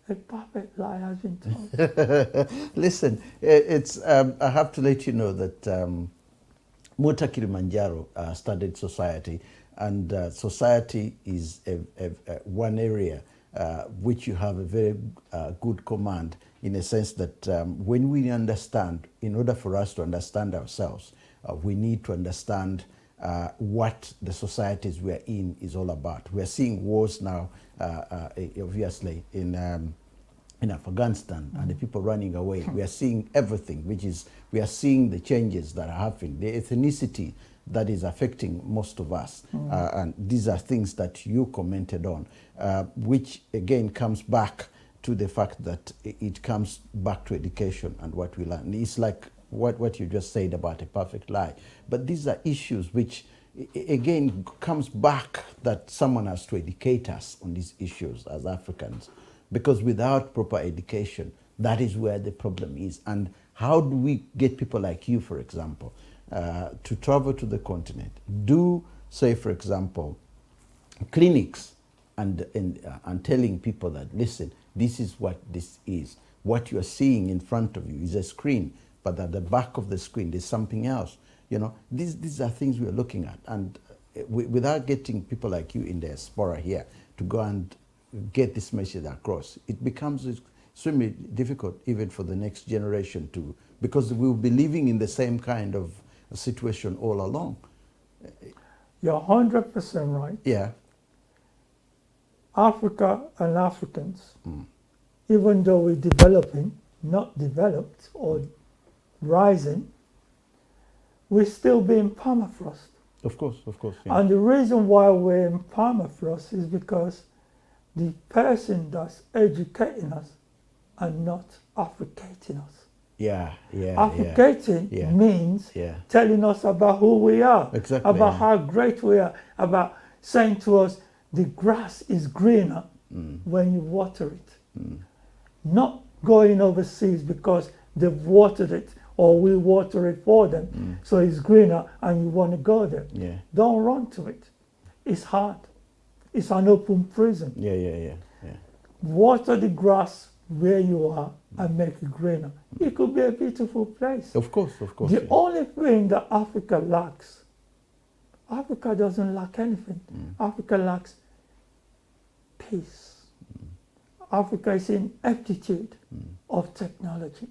A perfect lie has been told. Listen, it's I have to let you know that Muta Kilimanjaro studied society, and society is one area which you have a very good command, in a sense that when we understand, in order for us to understand ourselves, we need to understand what the societies we're in is all about. We're seeing wars now, obviously, in Afghanistan, and the people running away. We are seeing everything, which is, we are seeing the changes that are happening, the ethnicity that is affecting most of us. And these are things that you commented on, which again comes back to the fact that it comes back to education and what we learn. It's like what you just said about a perfect lie. But these are issues which, again, comes back that someone has to educate us on these issues as Africans. Because without proper education, that is where the problem is. And how do we get people like you, for example, to travel to the continent, do, say, for example, clinics, and telling people that, listen, this is what this is. What you're seeing in front of you is a screen, but at the back of the screen, there's something else. You know, these are things we're looking at. And without getting people like you in the diaspora here to go and get this message across, it becomes extremely difficult even for the next generation to, because we'll be living in the same kind of situation all along. You're 100% right. Yeah. Africa and Africans, even though we're developing, not developed or rising, we're still being permafrost. Of course, yeah. And the reason why we're in permafrost is because the person that's educating us are not Africating us. Yeah. Africating means telling us about who we are, exactly, about how great we are, about saying to us, the grass is greener when you water it. Not going overseas because they've watered it or we water it for them, so it's greener and you want to go there. Yeah. Don't run to it. It's hard. It's an open prison. Yeah. Water the grass where you are and make it greener. It could be a beautiful place. Of course. The only thing that Africa lacks, Africa doesn't lack anything. Africa lacks peace. Africa is in ineptitude of technology.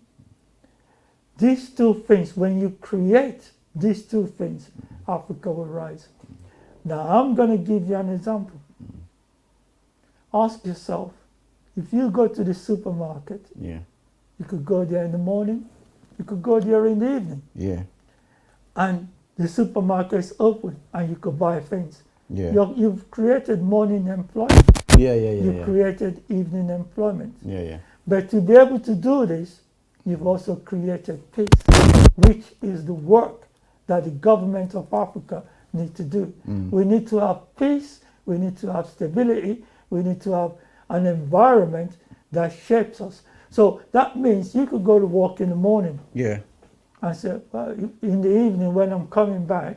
These two things, when you create these two things, Africa will rise. Now, I'm going to give you an example. Ask yourself, if you go to the supermarket, you could go there in the morning, you could go there in the evening. Yeah. And the supermarket is open and you could buy things. Yeah. You've created morning employment. You've created evening employment. Yeah. But to be able to do this, you've also created peace, which is the work that the government of Africa need to do. We need to have peace, we need to have stability, we need to have an environment that shapes us. So that means you could go to work in the morning and say, well, in the evening when I'm coming back,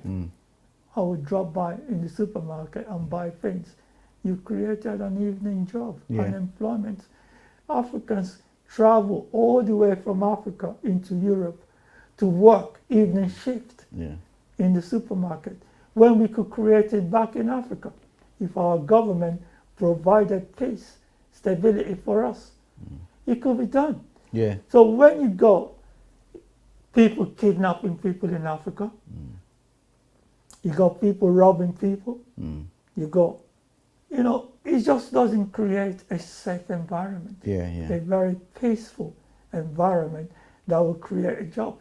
I will drop by in the supermarket and buy things. You created an evening job, an employment. Africans travel all the way from Africa into Europe to work evening shift in the supermarket, when we could create it back in Africa if our government provided peace, stability for us. It could be done. Yeah. So when you go, people kidnapping people in Africa, you got people robbing people, you go, it just doesn't create a safe environment. A very peaceful environment that will create a job.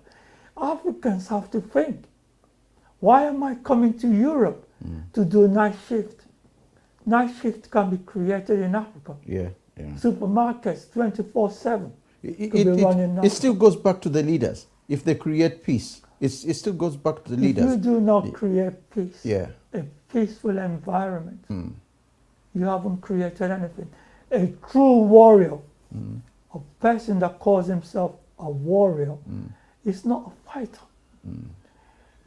Africans have to think, why am I coming to Europe to do night shift? Night shift can be created in Africa. Supermarkets 24/7. It still goes back to the leaders. If they create peace, it still goes back to the leaders. If you do not create peace, a peaceful environment, you haven't created anything. A true warrior, a person that calls himself a warrior, is not a fighter.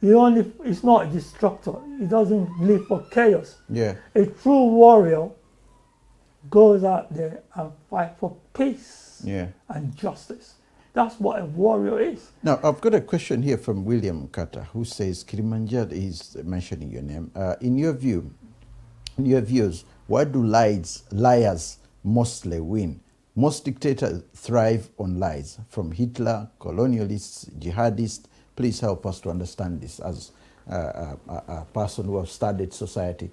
He's not a destructor. He doesn't live for chaos. A true warrior goes out there and fight for peace Yeah. and justice. That's what a warrior is. Now, I've got a question here from William Carter, who says, Kilimanjaro is mentioning your name. In your views, why do liars mostly win? Most dictators thrive on lies, from Hitler, colonialists, jihadists. Please help us to understand this as a person who has studied society.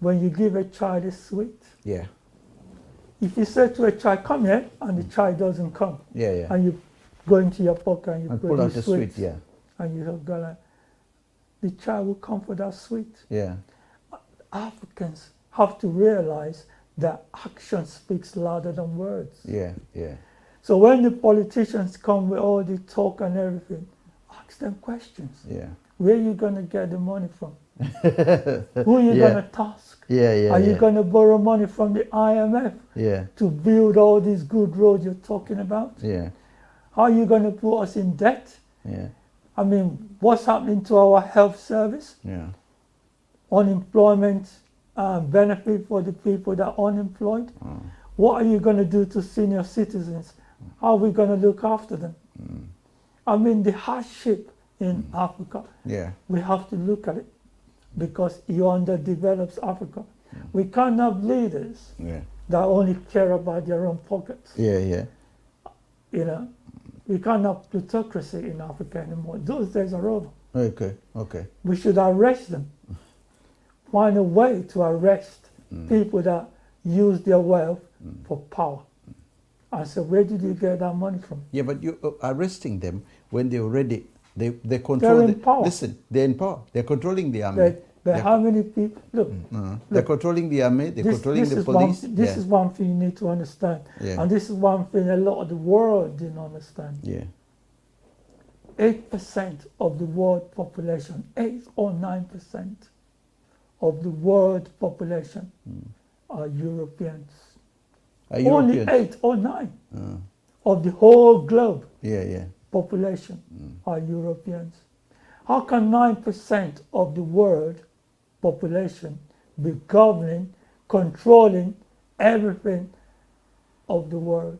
When you give a child a sweet, Yeah, if you say to a child, come here, and the child doesn't come, yeah, yeah. and you go into your pocket and you And pull out the sweets, sweet, yeah, and you have got like, the child will come for that sweet. yeah, Africans have to realize that action speaks louder than words. yeah, yeah, So when the politicians come with all the talk and everything, ask them questions. yeah. Where are you going to get the money from? Who are you Yeah. going to task? Yeah, yeah, Are you yeah. going to borrow money from the IMF Yeah, to build all these good roads you're talking about? yeah, How are you going to put us in debt? yeah, I mean, what's happening to our health service? yeah, Unemployment benefit for the people that are unemployed? What are you going to do to senior citizens? How are we going to look after them? I mean, the hardship in Africa, yeah, we have to look at it because it underdevelops Africa. We can't have leaders yeah, that only care about their own pockets. yeah, yeah. You know, we can't have plutocracy in Africa anymore. Those days are over. Okay, okay. We should arrest them. Find a way to arrest people that use their wealth for power. I said, where did you get that money from? Yeah, but you're arresting them when they already, they control. They're in power. Listen, they're in power. They're controlling the army. But how many people? Look, They're controlling the army. They're controlling the police. This is one thing you need to understand. Yeah. And this is one thing a lot of the world didn't understand. Yeah, 8% of the world population, 8 or 9% of the world population are Europeans. Are Only Europeans? 8 or 9 of the whole globe Yeah, yeah. population are Europeans. How can 9% of the world population be governing, controlling everything of the world?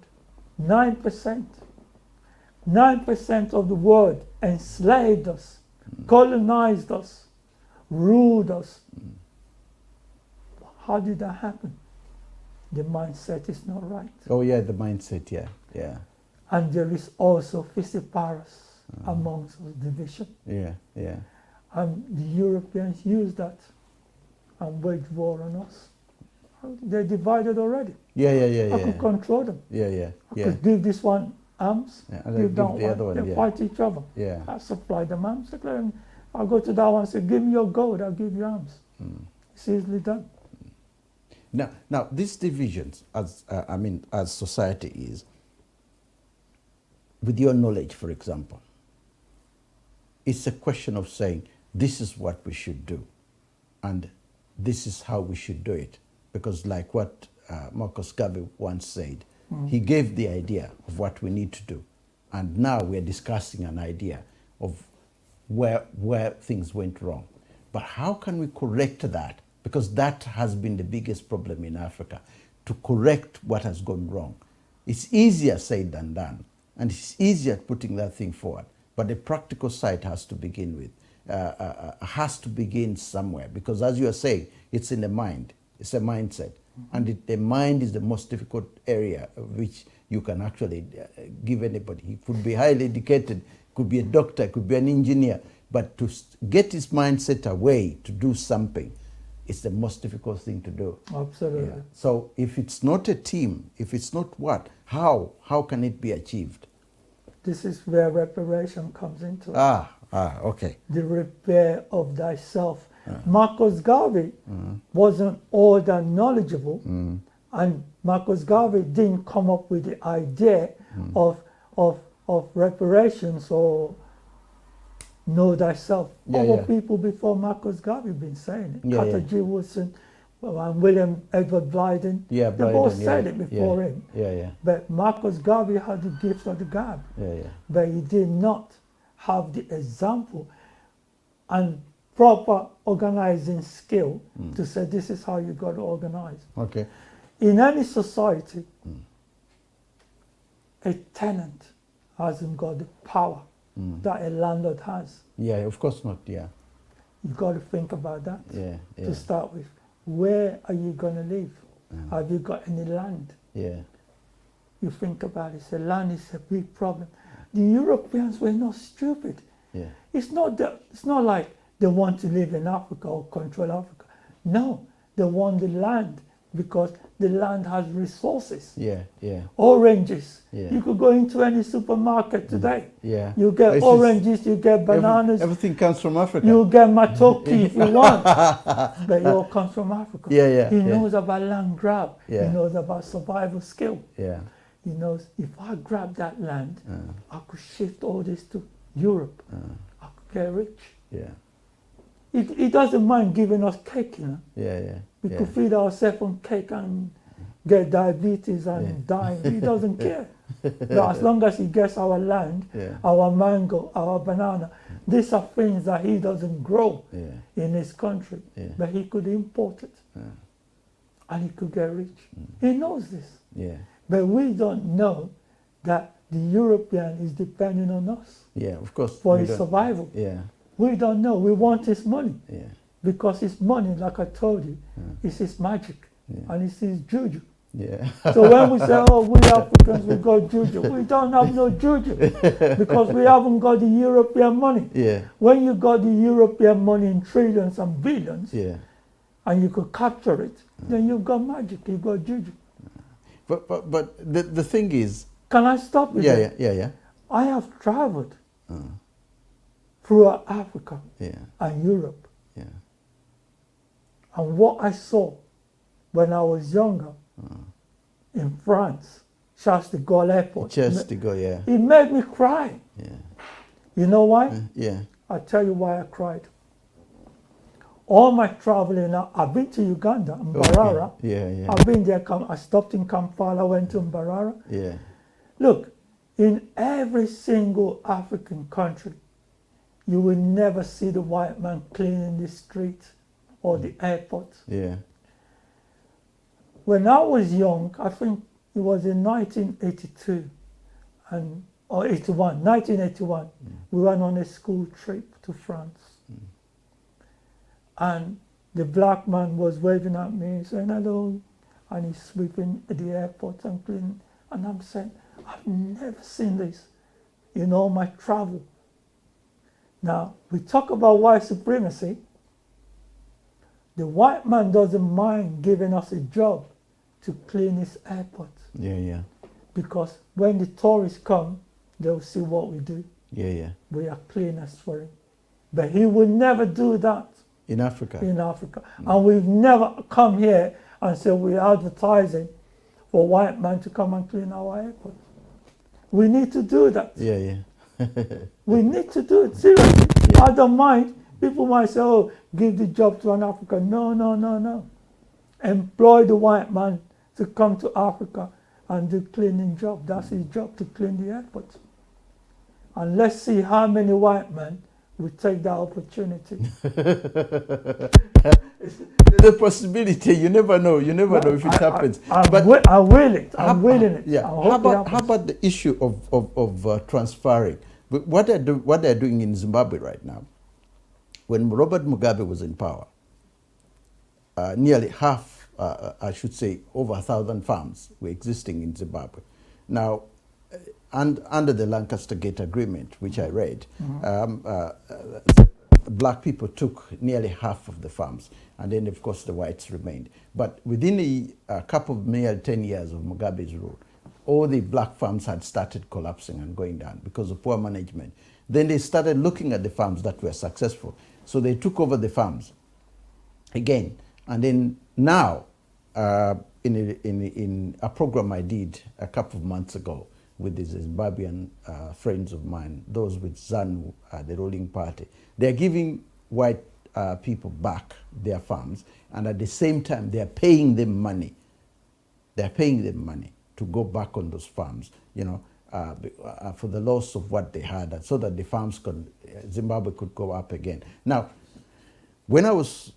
9%. 9% of the world enslaved us, colonized us, ruled us. How did that happen? The mindset is not right. Oh, yeah, the mindset, yeah, yeah, And there is also Fissiparus amongst us division. yeah, yeah. And the Europeans use that and wage war on us. They're divided already. Yeah, yeah, yeah, I yeah. could control them. Yeah, yeah, I yeah. could give this one arms, Yeah, and then give that give the one. other one, They yeah. fight each other. Yeah. I supply them arms. I'll go to that one and say, give me your gold, I'll give you arms. It's easily done. Now, these divisions, as as society is, with your knowledge, for example, it's a question of saying, this is what we should do, and this is how we should do it. Because like what Marcus Garvey once said, he gave the idea of what we need to do, and now we're discussing an idea of where things went wrong. But how can we correct that? Because that has been the biggest problem in Africa, to correct what has gone wrong. It's easier said than done, and it's easier putting that thing forward. But the practical side has to begin with, has to begin somewhere. Because as you are saying, it's in the mind, it's a mindset. And the mind is the most difficult area of which you can actually give anybody. He could be highly educated, could be a doctor, could be an engineer, but to get his mindset away to do something, it's the most difficult thing to do. Absolutely. Yeah. So if it's not a team, if it's not what, how can it be achieved? This is where reparation comes into it. Okay. The repair of thyself. Marcus Garvey wasn't all that knowledgeable, and Marcus Garvey didn't come up with the idea of reparations or know thyself. Yeah, Other yeah. people before Marcus Garvey been saying it. Yeah, Carter yeah. G. Woodson and William Edward Blyden. Yeah, they both Blyden, said yeah, it before yeah, him. Yeah, yeah, But Marcus Garvey had the gift of the gab. yeah, yeah. But he did not have the example and proper organizing skill to say this is how you got to organize. Okay. In any society, a tenant hasn't got the power that a landlord has. Yeah, of course not. Yeah. You've got to think about that Yeah. Yeah. to start with. Where are you going to live? Have you got any land? Yeah. You think about it. So land is a big problem. The Europeans were not stupid. Yeah. It's not like they want to live in Africa or control Africa. No, they want the land because the land has resources. Yeah. Yeah. Oranges. Yeah. You could go into any supermarket today. Yeah. You get It's oranges, you get bananas. Everything comes from Africa. You get matoki if you want. But it all comes from Africa. Yeah, yeah, He yeah. knows about land grab. Yeah. He knows about survival skill. Yeah. He knows if I grab that land, I could shift all this to Europe. I could get rich. Yeah. He doesn't mind giving us cake, you know. Yeah. Yeah. We Yeah. could feed ourselves on cake and get diabetes and die. He doesn't care. But as long as he gets our land, Yeah. our mango, our banana, these are things that he doesn't grow Yeah. in his country. Yeah. But he could import it. And he could get rich. He knows this. Yeah. But we don't know that the European is depending on us Yeah. Of course. for we his don't- survival. Yeah. We don't know. We want his money. Yeah. Because his money, like I told you, is his magic. And it's his juju. Yeah. So when we say, oh, we Africans, we got juju, we don't have no juju because we haven't got the European money. Yeah. When you got the European money in trillions and billions, Yeah. and you could capture it, then you've got magic, you've got juju. But the thing is. Can I stop with Yeah. that? Yeah. Yeah. I have traveled throughout Africa Yeah. and Europe, Yeah. and what I saw when I was younger in France, Charles de Gaulle Airport, Just to go. Yeah. it made me cry. Yeah. You know why? Yeah. I'll tell you why I cried. All my traveling, I've been to Uganda, Mbarara. Okay. Yeah. Yeah. I've been there, I stopped in Kampala, went to Mbarara. Yeah. Look, in every single African country, you will never see the white man cleaning the street or the airport. Yeah. When I was young, I think it was in 1982 or 81, 1981, we went on a school trip to France. And the black man was waving at me, saying hello, and he's sweeping the airport and cleaning. And I'm saying, I've never seen this in all my travel. Now, we talk about white supremacy. The white man doesn't mind giving us a job to clean his airport. Yeah. Yeah. Because when the tourists come, they'll see what we do. Yeah. Yeah. We are cleaners for him. But he will never do that In Africa. in Africa. And we've never come here and said we're advertising for white man to come and clean our airport. We need to do that. Yeah. Yeah. We need to do it. Seriously. I don't mind. People might say, oh, give the job to an African. No, no, no, no. Employ the white man to come to Africa and do cleaning job. That's his job, to clean the airport. And let's see how many white men will take that opportunity. The possibility, you never know. You never know if it happens. I'm willing it. I'm willing it. Yeah. I hope it How about the issue of transferring? What they're doing in Zimbabwe right now? When Robert Mugabe was in power, nearly half, I should say, over 1,000 farms were existing in Zimbabwe. Now, and under the Lancaster Gate Agreement, which I read, black people took nearly half of the farms, and then, of course, the whites remained. But within a couple of nearly 10 years of Mugabe's rule, all the black farms had started collapsing and going down because of poor management. Then they started looking at the farms that were successful. So they took over the farms again. And then now, in a program I did a couple of months ago with the Zimbabwean friends of mine, those with ZANU, the ruling party, they're giving white people back their farms, and at the same time, they're paying them money. They're paying them money to go back on those farms, for the loss of what they had, so that the farms Zimbabwe could go up again. Now, When I was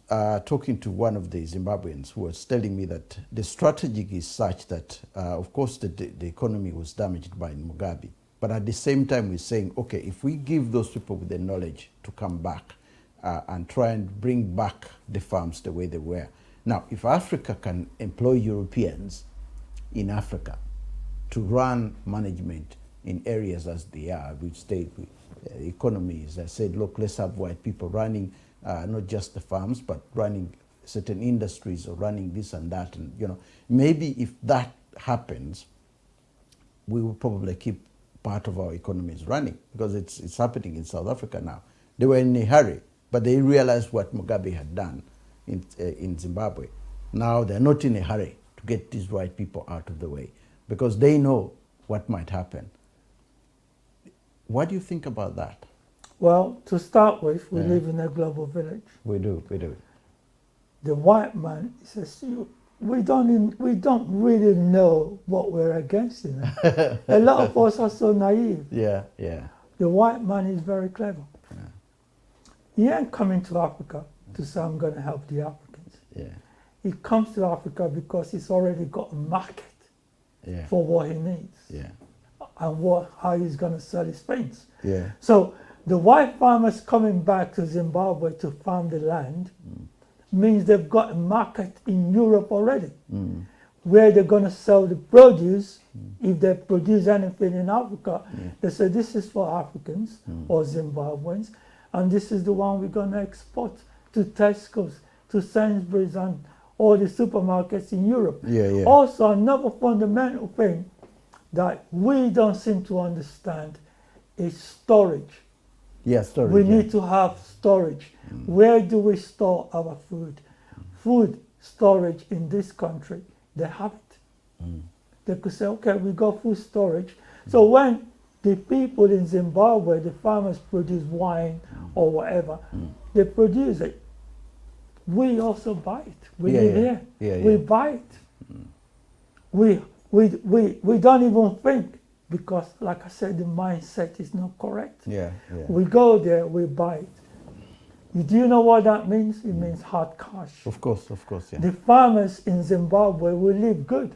talking to one of the Zimbabweans who was telling me that the strategy is such that, of course, the economy was damaged by Mugabe, but at the same time we're saying, okay, if we give those people with the knowledge to come back and try and bring back the farms the way they were. Now, if Africa can employ Europeans in Africa to run management in areas as they are, which state economies, I said, look, let's have white people running not just the farms, but running certain industries or running this and that. And, you know, maybe if that happens, we will probably keep part of our economies running, because it's happening in South Africa now. They were in a hurry, but they realized what Mugabe had done in Zimbabwe. Now they're not in a hurry to get these white people out of the way, because they know what might happen. What do you think about that? Well, to start with, we live in a global village. We do. The white man says, we don't really know what we're against. You know? A lot of us are so naive. Yeah. The white man is very clever. Yeah. He ain't coming to Africa to say, I'm going to help the Africans. Yeah. He comes to Africa because he's already got a market Yeah. for what he needs Yeah. and how he's going to sell his things. Yeah. So the white farmers coming back to Zimbabwe to farm the land means they've got a market in Europe already, where they're going to sell the produce. If they produce anything in Africa, they say this is for Africans or Zimbabweans, and this is the one we're going to export to Tesco's, to Sainsbury's, and all the supermarkets in Europe. Yeah. Also, another fundamental thing that we don't seem to understand is storage. Yeah, storage. We need to have storage. Where do we store our food? Food storage in this country, they have it. They could say, okay, we got food storage. So when the people in Zimbabwe, the farmers produce wine or whatever, they produce it. We also buy it. We live here. We buy it. We don't even think, because, like I said, the mindset is not correct. Yeah. We go there, we buy it. Do you know what that means? It means hard cash. Of course, yeah. The farmers in Zimbabwe will live good.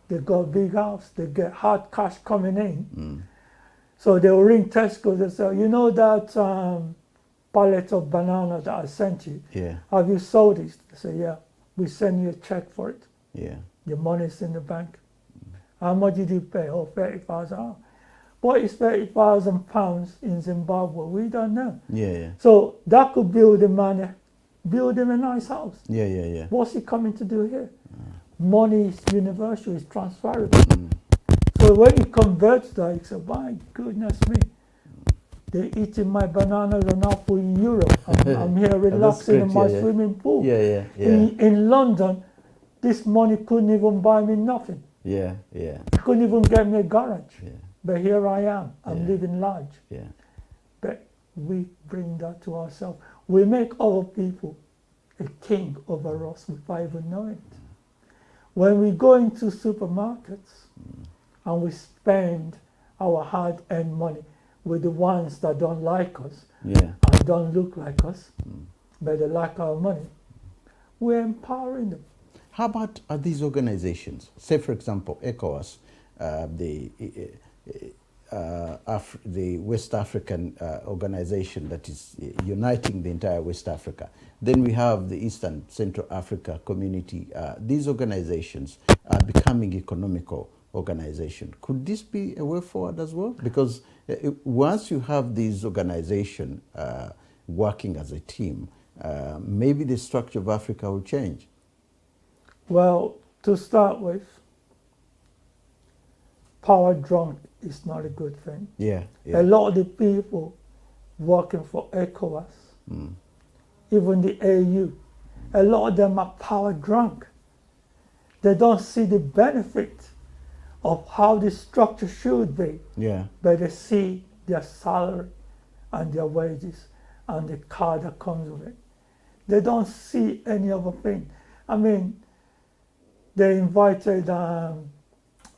They got a big house, they get hard cash coming in. So they'll ring Tesco, they say, you know that pallet of banana that I sent you? Yeah. Have you sold it? They say, yeah, we send you a check for it. Yeah. The money's in the bank. How much did you pay? Oh, 30,000. What is 30,000 pounds in Zimbabwe? We don't know. Yeah. So that could build him a nice house. Yeah. What's he coming to do here? Money is universal, it's transferable. So when he converts that, he says, my goodness me, they're eating my bananas and apple in Europe. I'm here relaxing in my swimming pool. Yeah. In London, this money couldn't even buy me nothing. Yeah. It couldn't even get me a garage. Yeah. But here I am, I'm living large. Yeah. But we bring that to ourselves. We make other people a king over us without even knowing it. When we go into supermarkets and we spend our hard-earned money with the ones that don't like us and don't look like us, but they like our money, we're empowering them. How about these organizations? Say, for example, ECOWAS, the West African organization that is uniting the entire West Africa. Then we have the Eastern Central Africa Community. These organizations are becoming economical organizations. Could this be a way forward as well? Because once you have these organizations working as a team, maybe the structure of Africa will change. Well, to start with, power drunk is not a good thing. Yeah. A lot of the people working for ECOWAS, even the AU, a lot of them are power drunk. They don't see the benefit of how the structure should be. Yeah. But they see their salary and their wages and the car that comes with it. They don't see any other thing. I mean, they invited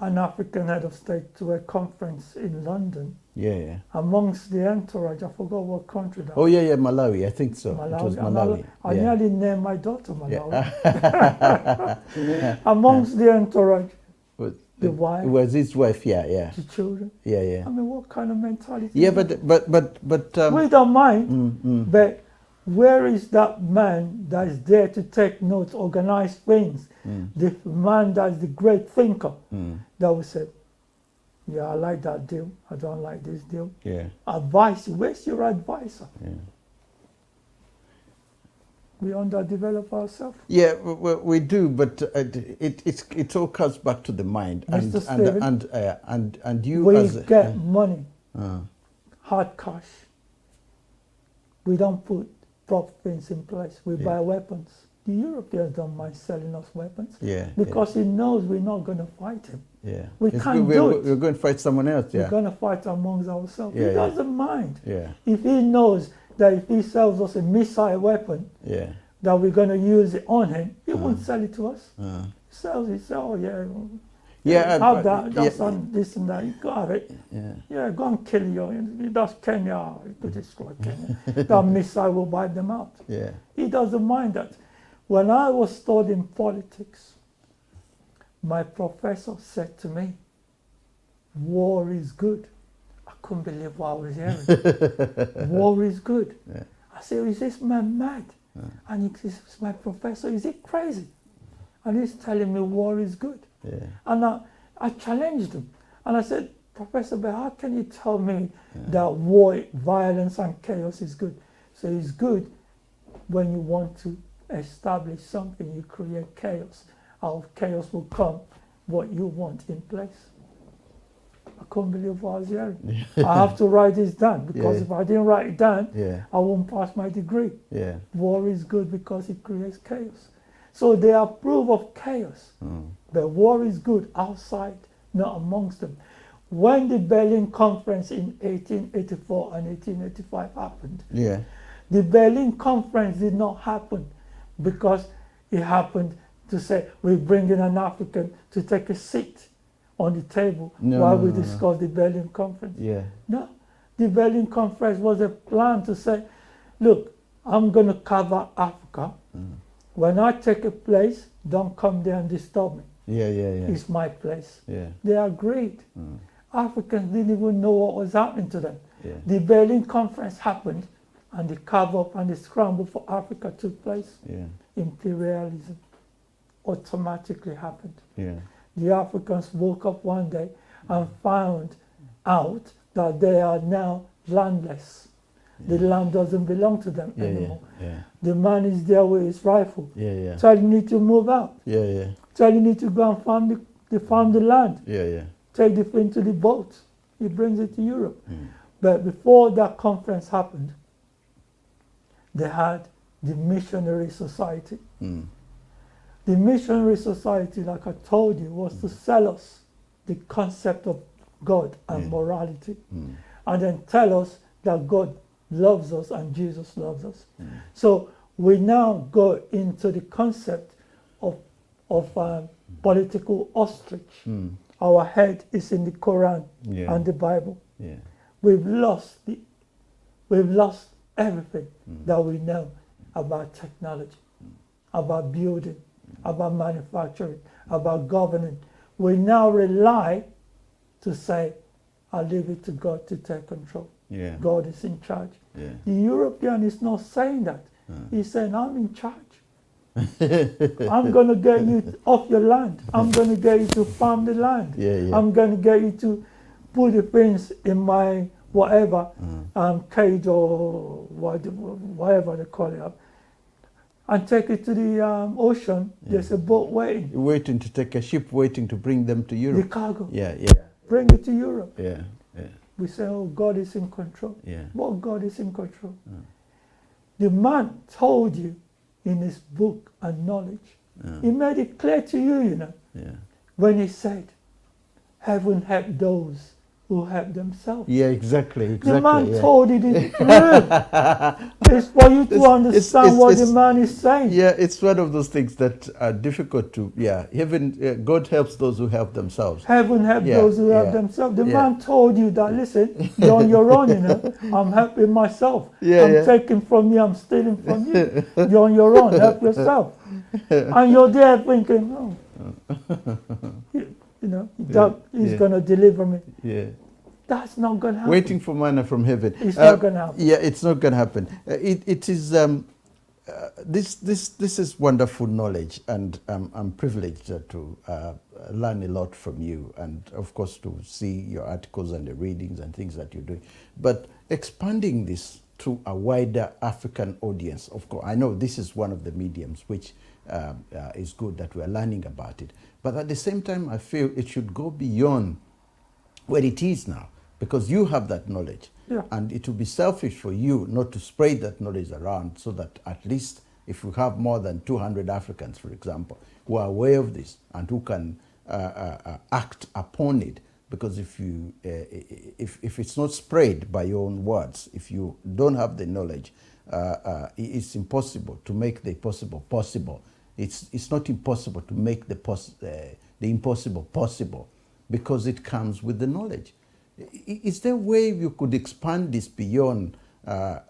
an African head of state to a conference in London. Yeah, yeah. Amongst the entourage, I forgot what country that Oh, yeah, yeah, Malawi, I think so. Malawi. It was Malawi. I yeah. nearly named my daughter Malawi. Yeah. Amongst the entourage, Was- the wife, It was his wife, yeah, yeah. the children. Yeah, yeah. I mean, what kind of mentality? Yeah, is that? but We don't mind, but where is that man that is there to take notes, organize things? The man that is the great thinker that will say, yeah, I like that deal. I don't like this deal. yeah, Advice. Where's your advisor? yeah. We underdevelop ourselves. Yeah, we do, but it all comes back to the mind, Mr. Stephen, and you We as get money, uh, hard cash. We don't put proper things in place. We buy weapons. The Europeans don't mind selling us weapons yeah, because he knows we're not going to fight him. yeah. We can't do it. We're going to fight someone else. We're Yeah, going to fight amongst ourselves. Yeah, He yeah. doesn't mind. yeah, If he knows that if he sells us a missile weapon, yeah. that we're going to use it on him, he won't sell it to us. Uh, He sells it, say, oh yeah, yeah, have that, yeah, that's on this and that, you can have it. yeah, Yeah, go and kill you. That's Kenya, you could destroy Kenya. That missile will wipe them out. yeah, He doesn't mind that. When I was studying politics, my professor said to me, war is good. I couldn't believe what I was hearing. War is good. Yeah. I said, is this man mad? And he says, my professor, is he crazy? And he's telling me war is good. yeah, And I challenged him. And I said, Professor, but how can you tell me that war, violence and chaos is good? So it's good when you want to establish something, you create chaos. Out of chaos will come what you want in place. I couldn't believe what I was hearing. I have to write this down because Yeah. if I didn't write it down, yeah, I won't pass my degree. yeah. War is good because it creates chaos. So they approve of chaos. But war is good outside, not amongst them. When the Berlin Conference in 1884 and 1885 happened, Yeah, the Berlin Conference did not happen because it happened to say, we bring in an African to take a seat on the table while we discuss the Berlin Conference. yeah, No, the Berlin Conference was a plan to say, look, I'm going to cover Africa. When I take a place, don't come there and disturb me. yeah, yeah, It's my place. yeah, They agreed. Africans didn't even know what was happening to them. yeah, The Berlin Conference happened, and the carve-up and the scramble for Africa took place. yeah, Imperialism automatically happened. yeah, The Africans woke up one day and found out that they are now landless. The land doesn't belong to them yeah, anymore. yeah, The man is there with his rifle. yeah, yeah, Tell you need to move out. yeah, yeah, Tell you need to go and farm the land. yeah, yeah. Take the thing to the boat. He brings it to Europe. But before that conference happened, they had the missionary society. The missionary society, like I told you, was to sell us the concept of God and morality, and then tell us that God loves us and Jesus loves us. So we now go into the concept of political ostrich. Our head is in the Quran Yeah. and the Bible. Yeah. We've lost everything that we know about technology, about building, about manufacturing, about governing. We now rely to say, I'll leave it to God to take control. Yeah. God is in charge. Yeah. The European is not saying that. He's saying, I'm in charge. I'm going to get you off your land. I'm going to get you to farm the land. Yeah, yeah. I'm going to get you to put the things in my whatever cage or whatever they call it, and take it to the ocean. There's a boat waiting. Waiting to take a ship, waiting to bring them to The Europe. cargo. Yeah, yeah, Bring it to Europe. yeah, yeah, We say, oh, God is in control. yeah. What God is in control? The man told you in his book Acknowledge. He made it clear to you, you know, Yeah. when he said, heaven help those who help themselves. Yeah, exactly. The man Yeah. told it in truth. It's for you to understand what the man is saying. Yeah, it's one of those things that are difficult to, even God helps those who help themselves. Heaven help Yeah, those who help yeah, themselves. The yeah. man told you that, listen, you're on your own, you know. I'm helping myself. Yeah, I'm yeah. taking from you, I'm stealing from you. You're on your own, help yourself. And you're there thinking, oh, you know, that he's yeah. going to deliver me. Yeah. That's not going to happen. Waiting for manna from heaven. It's not going to happen. Yeah, it's not going to happen. It is. This is wonderful knowledge, and I'm privileged to learn a lot from you, and of course to see your articles and the readings and things that you're doing. But expanding this to a wider African audience, of course, I know this is one of the mediums which is good that we're learning about it. But at the same time, I feel it should go beyond where it is now, because you have that knowledge. Yeah. And it would be selfish for you not to spread that knowledge around, so that at least if we have more than 200 Africans, for example, who are aware of this and who can act upon it, because if it's not spread by your own words, if you don't have the knowledge, it's impossible to make the possible possible. It's not impossible to make the impossible possible, because it comes with the knowledge. Is there a way you could expand this beyond the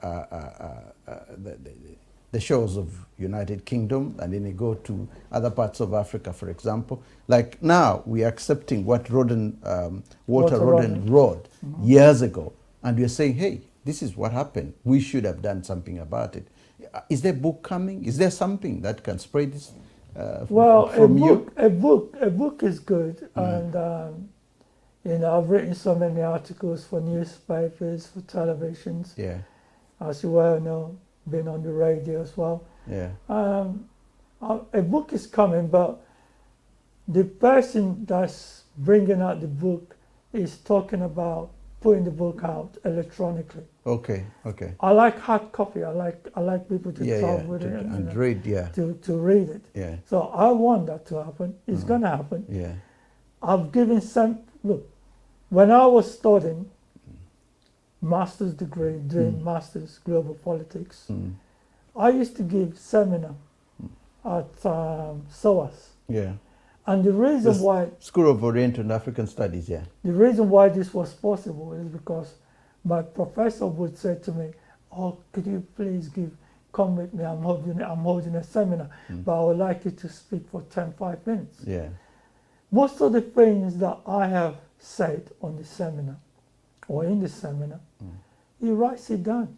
shores of United Kingdom, and then you go to other parts of Africa, for example? Like now, we are accepting what Walter Rodden wrote years ago, and we are saying, hey, this is what happened. We should have done something about it. Is there a book coming? Is there something that can spread this from you? A book is good, and you know, I've written so many articles for newspapers, for televisions. Yeah. As you well know, been on the radio as well. Yeah. A book is coming, but the person that's bringing out the book is talking about putting the book out electronically. Okay. Okay. I like hard copy. I like people to talk with it and you know, read. Yeah. to read it. Yeah. So I want that to happen. It's going to happen. Yeah. I've given some look. When I was studying master's degree, doing master's global politics, I used to give seminar at SOAS. Yeah. And the reason why School of Oriental and African Studies. Yeah. the reason why this was possible is because my professor would say to me, "Oh, could you please come with me? I'm holding a seminar, but I would like you to speak for 5 minutes." Yeah. Most of the things that I have said on the seminar or in the seminar, he writes it down.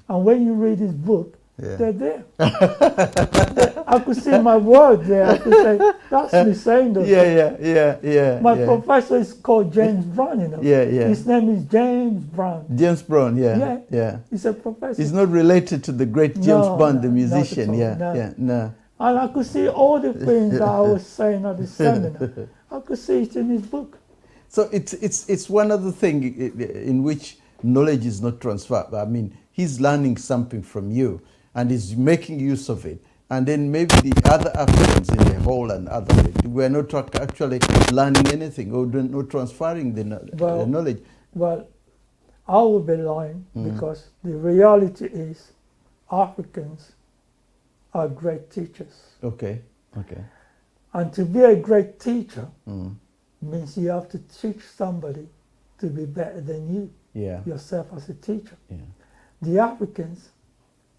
And when you read his book, they're there. I could see my word there. I could say, that's me saying those things. Yeah. My professor is called James Brown, you know. Yeah. His name is James Brown. James Brown. Yeah. He's a professor. He's not related to the great James Brown, the musician. No. And I could see all the things that I was saying at the seminar. I could see it in his book. So it's one other thing in which knowledge is not transferred. I mean, he's learning something from you and is making use of it. And then maybe the other Africans in the whole and other, we're not actually learning anything or not transferring the knowledge. Well, I would be lying because the reality is Africans are great teachers. Okay. And to be a great teacher means you have to teach somebody to be better than you, yourself as a teacher. Yeah. The Africans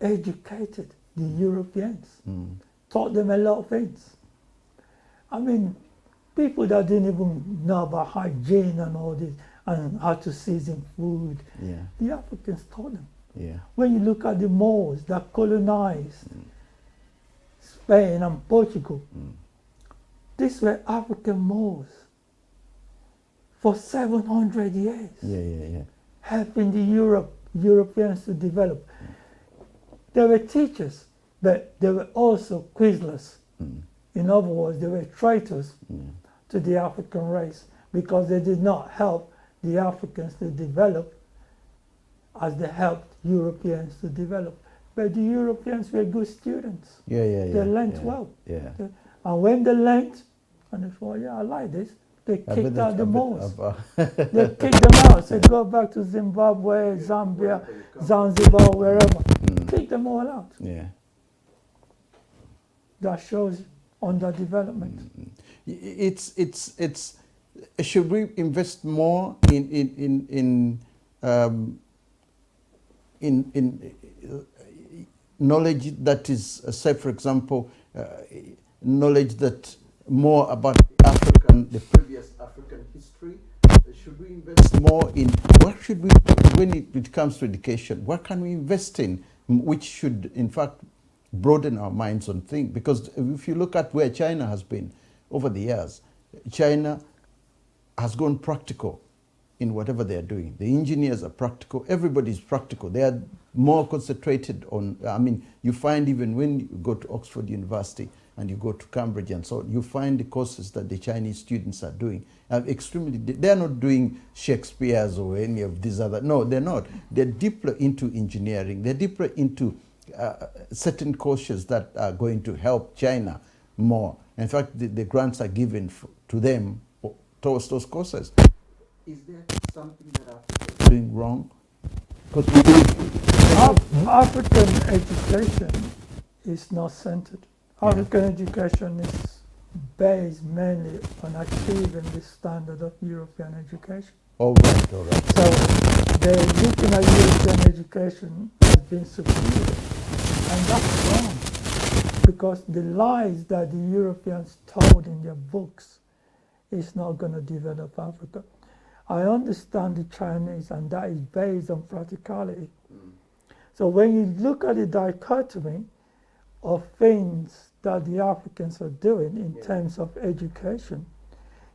educated the Europeans, taught them a lot of things. I mean, people that didn't even know about hygiene and all this, and how to season food, the Africans taught them. Yeah. When you look at the Moors that colonized Spain and Portugal, these were African Moors for 700 years, helping the Europeans to develop. They were teachers, but they were also Quizlers. In other words, they were traitors to the African race because they did not help the Africans to develop as they helped Europeans to develop. But the Europeans were good students. They learned well. Yeah. And when they learned, and they thought, I like this, They kicked out the Moors. They They kicked them out. Said go back to Zimbabwe, Zambia, Zanzibar, wherever. Kick them all out. Yeah. That shows underdevelopment. It's. Should we invest more in knowledge that is, say, for example, knowledge that more about the previous African history? Should we invest more in what should we, when it comes to education, what can we invest in, which should, in fact, broaden our minds on things? Because if you look at where China has been over the years, China has gone practical in whatever they are doing. The engineers are practical. Everybody's practical. They are more concentrated on, I mean, you find even when you go to Oxford University and you go to Cambridge and so on, you find the courses that the Chinese students are doing are extremely, they're not doing Shakespeare's or any of these other, no, they're not. They're deeper into engineering. They're deeper into certain courses that are going to help China more. In fact, the grants are given to them towards those courses. Is there something that Africa is doing wrong? Because African education is not centered. African education is based mainly on achieving the standard of European education. All right, all right. So they're looking at European education as being superior. And that's wrong. Because the lies that the Europeans told in their books is not going to develop Africa. I understand the Chinese, and that is based on practicality. So when you look at the dichotomy of things that the Africans are doing in terms of education,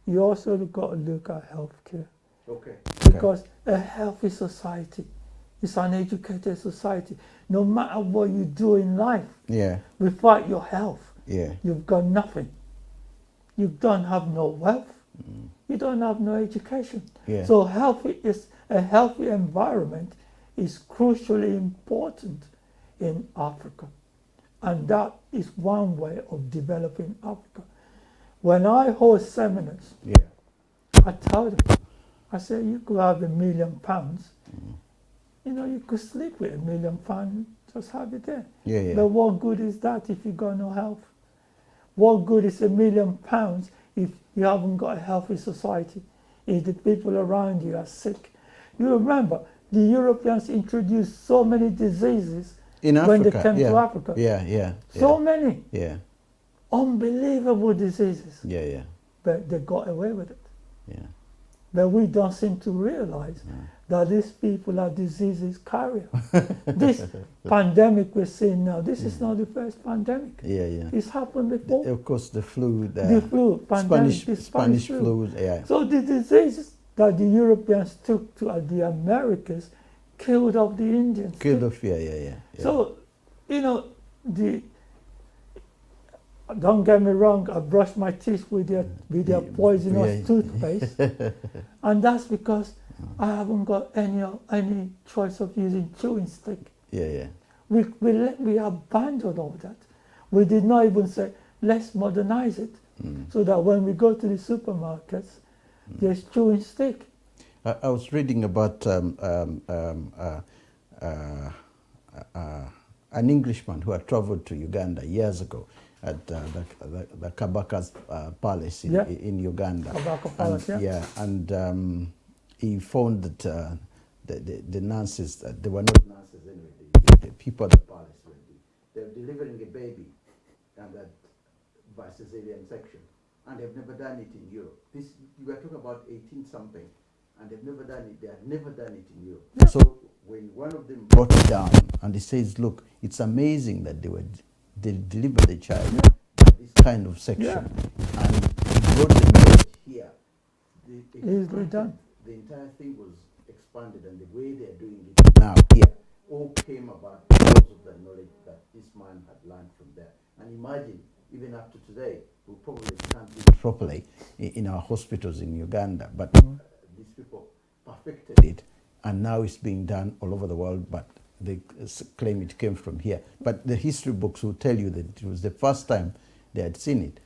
you also got to look at healthcare. Okay. Because a healthy society is an educated society. No matter what you do in life, without your health, you've got nothing. You don't have no wealth. You don't have no education. So a healthy environment is crucially important in Africa. And that is one way of developing Africa. When I host seminars, I tell them, I say, you could have £1 million. You know, you could sleep with £1 million, just have it there. But what good is that if you got no health? What good is £1 million if you haven't got a healthy society, if the people around you are sick? You remember, the Europeans introduced so many diseases in Africa, when they came to Africa. So many. Unbelievable diseases. But they got away with it. But we don't seem to realize that these people are diseases carriers. This pandemic we're seeing now, this is not the first pandemic. It's happened before. Of course, the flu, pandemic, Spanish flu. So the diseases that the Europeans took to the Americas killed off the Indians. So, you know, don't get me wrong, I brush my teeth with their poisonous toothpaste. And that's because I haven't got any choice of using chewing stick. We abandoned all that. We did not even say, let's modernize it. So that when we go to the supermarkets, there's chewing stick. I was reading about an Englishman who had traveled to Uganda years ago at the Kabaka's palace in Uganda. Kabaka Palace, and he found that the nurses, they were not nurses anyway, the people at the palace, they were delivering a baby and that by cesarean section, and they've never done it in Europe. This, you are talking about 18-something, and they've never done it. They have never done it in Europe. So when one of them brought it down, and he says, look, it's amazing that they delivered the child at this kind of section, and he brought the knowledge here. Easily done. The entire thing was expanded, and the way they are doing it now here all came about because of the knowledge that this man had learned from there. And imagine, even up to today, we probably can't do it properly in our hospitals in Uganda, but these people perfected it, and now it's being done all over the world, but they claim it came from here. But the history books will tell you that it was the first time they had seen it.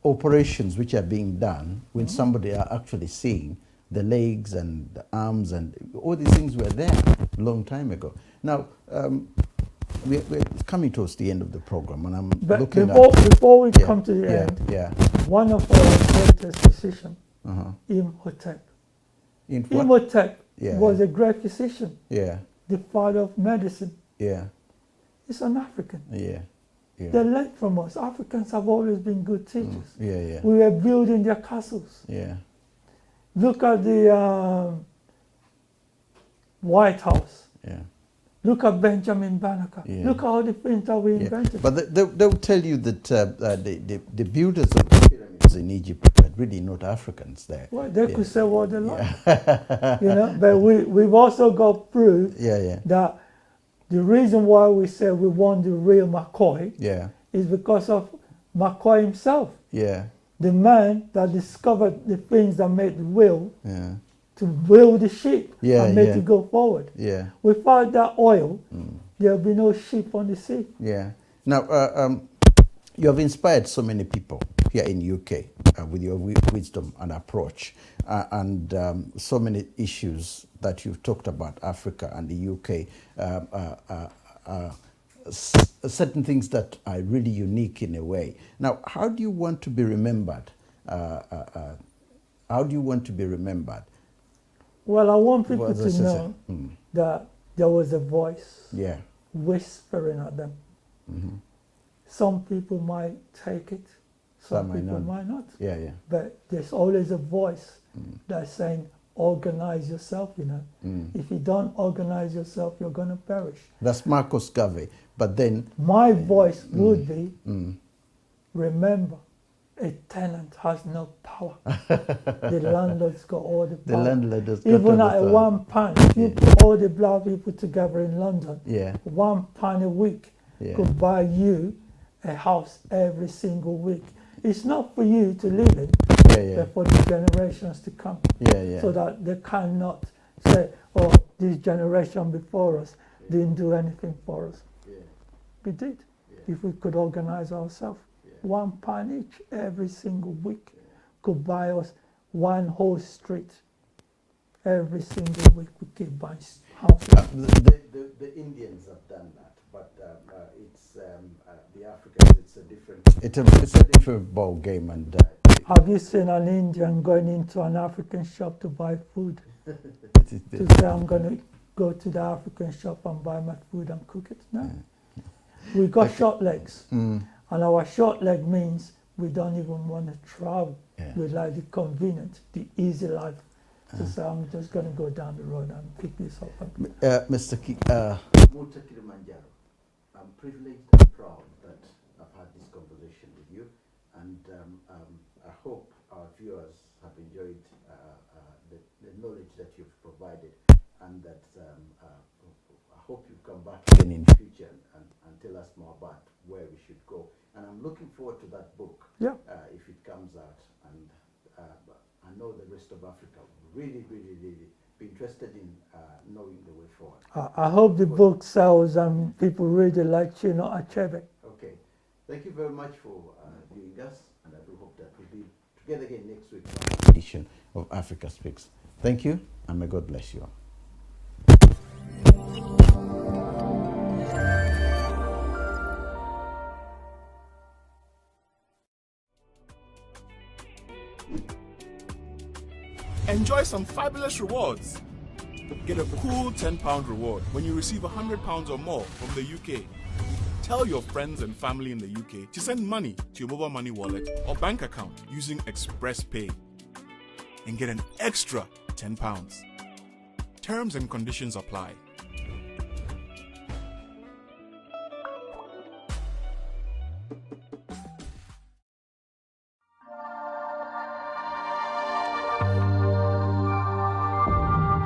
operations which are being done when somebody are actually seeing the legs and the arms and all these things were there a long time ago. Now, we're coming towards the end of the program, and I'm But looking before we Yeah, come to the yeah, end, yeah. one of our greatest physicians, Imhotep. In what? Imhotep Yeah, was yeah. a great physician, Yeah, the father of medicine. yeah, He's an African. yeah, yeah. They learned from us. Africans have always been good teachers. Yeah, yeah, We were building their castles. yeah, Look at the White House. yeah. Look at Benjamin Banneker. Yeah. Look at all the things that we Yeah. invented. But they'll tell you that the builders of the pyramids in Egypt were really not Africans there. Well, they Yeah. could say what they like. But we've also got proof Yeah, yeah, that the reason why we say we want the real McCoy yeah, is because of McCoy himself, yeah, the man that discovered the things that made the wheel yeah, to wheel the ship Yeah, and make yeah. it go forward. yeah, Without that oil, there'll be no ship on the sea. yeah. Now, you have inspired so many people here in UK with your wisdom and approach, and so many issues that you've talked about Africa and the UK. Certain things that are really unique in a way. Now, how do you want to be remembered? How do you want to be remembered? Well, I want people Well, to this is know that there was a voice Yeah. whispering at them. Some people might take it, some Some might people not. might not. Yeah, yeah. But there's always a voice that's saying, organize yourself, If you don't organize yourself, you're going to perish. That's Marcus Garvey. But then, My voice would be, remember, a tenant has no power. The landlord's got all the the power. landlord has got Even all at the power. £1, if you put all the black people together in London, Yeah. £1 a week Yeah. could buy you a house every single week. It's not for you to live in, Yeah, yeah. but for the generations to come. Yeah, yeah. So that they cannot say, oh, this generation before us didn't do anything for us. Yeah. We did. Yeah. If we could organize ourselves. £1 each every single week could buy us one whole street. Every single week we keep buying houses. The Indians have done that, but it's the Africans. It's a different ball game, and Have you seen an Indian going into an African shop to buy food? To say, I'm going to go to the African shop and buy my food and cook it? No. We got short legs. And our short leg means we don't even want to travel. Yeah. We like the convenient, the easy life. To say, I'm just going to go down the road and pick this up. Mr. Muta Kilimanjaro, I'm privileged and proud that I've had this conversation with you, and I hope our viewers have enjoyed the knowledge that you've provided, and that I hope you come back again in future and tell us more about where we should go. And I'm looking forward to that book, if it comes out, and I know the rest of Africa will really be interested in knowing the way forward. I hope the book sells and people read it like Chino Achebe. Okay. Thank you very much for viewing us, and I do hope that we'll be together again next week for another edition of Africa Speaks. Thank you, and may God bless you all. Enjoy some fabulous rewards. Get a cool £10 reward when you receive £100 or more from the UK. Tell your friends and family in the UK to send money to your mobile money wallet or bank account using Express Pay and get an extra £10. Terms and conditions apply.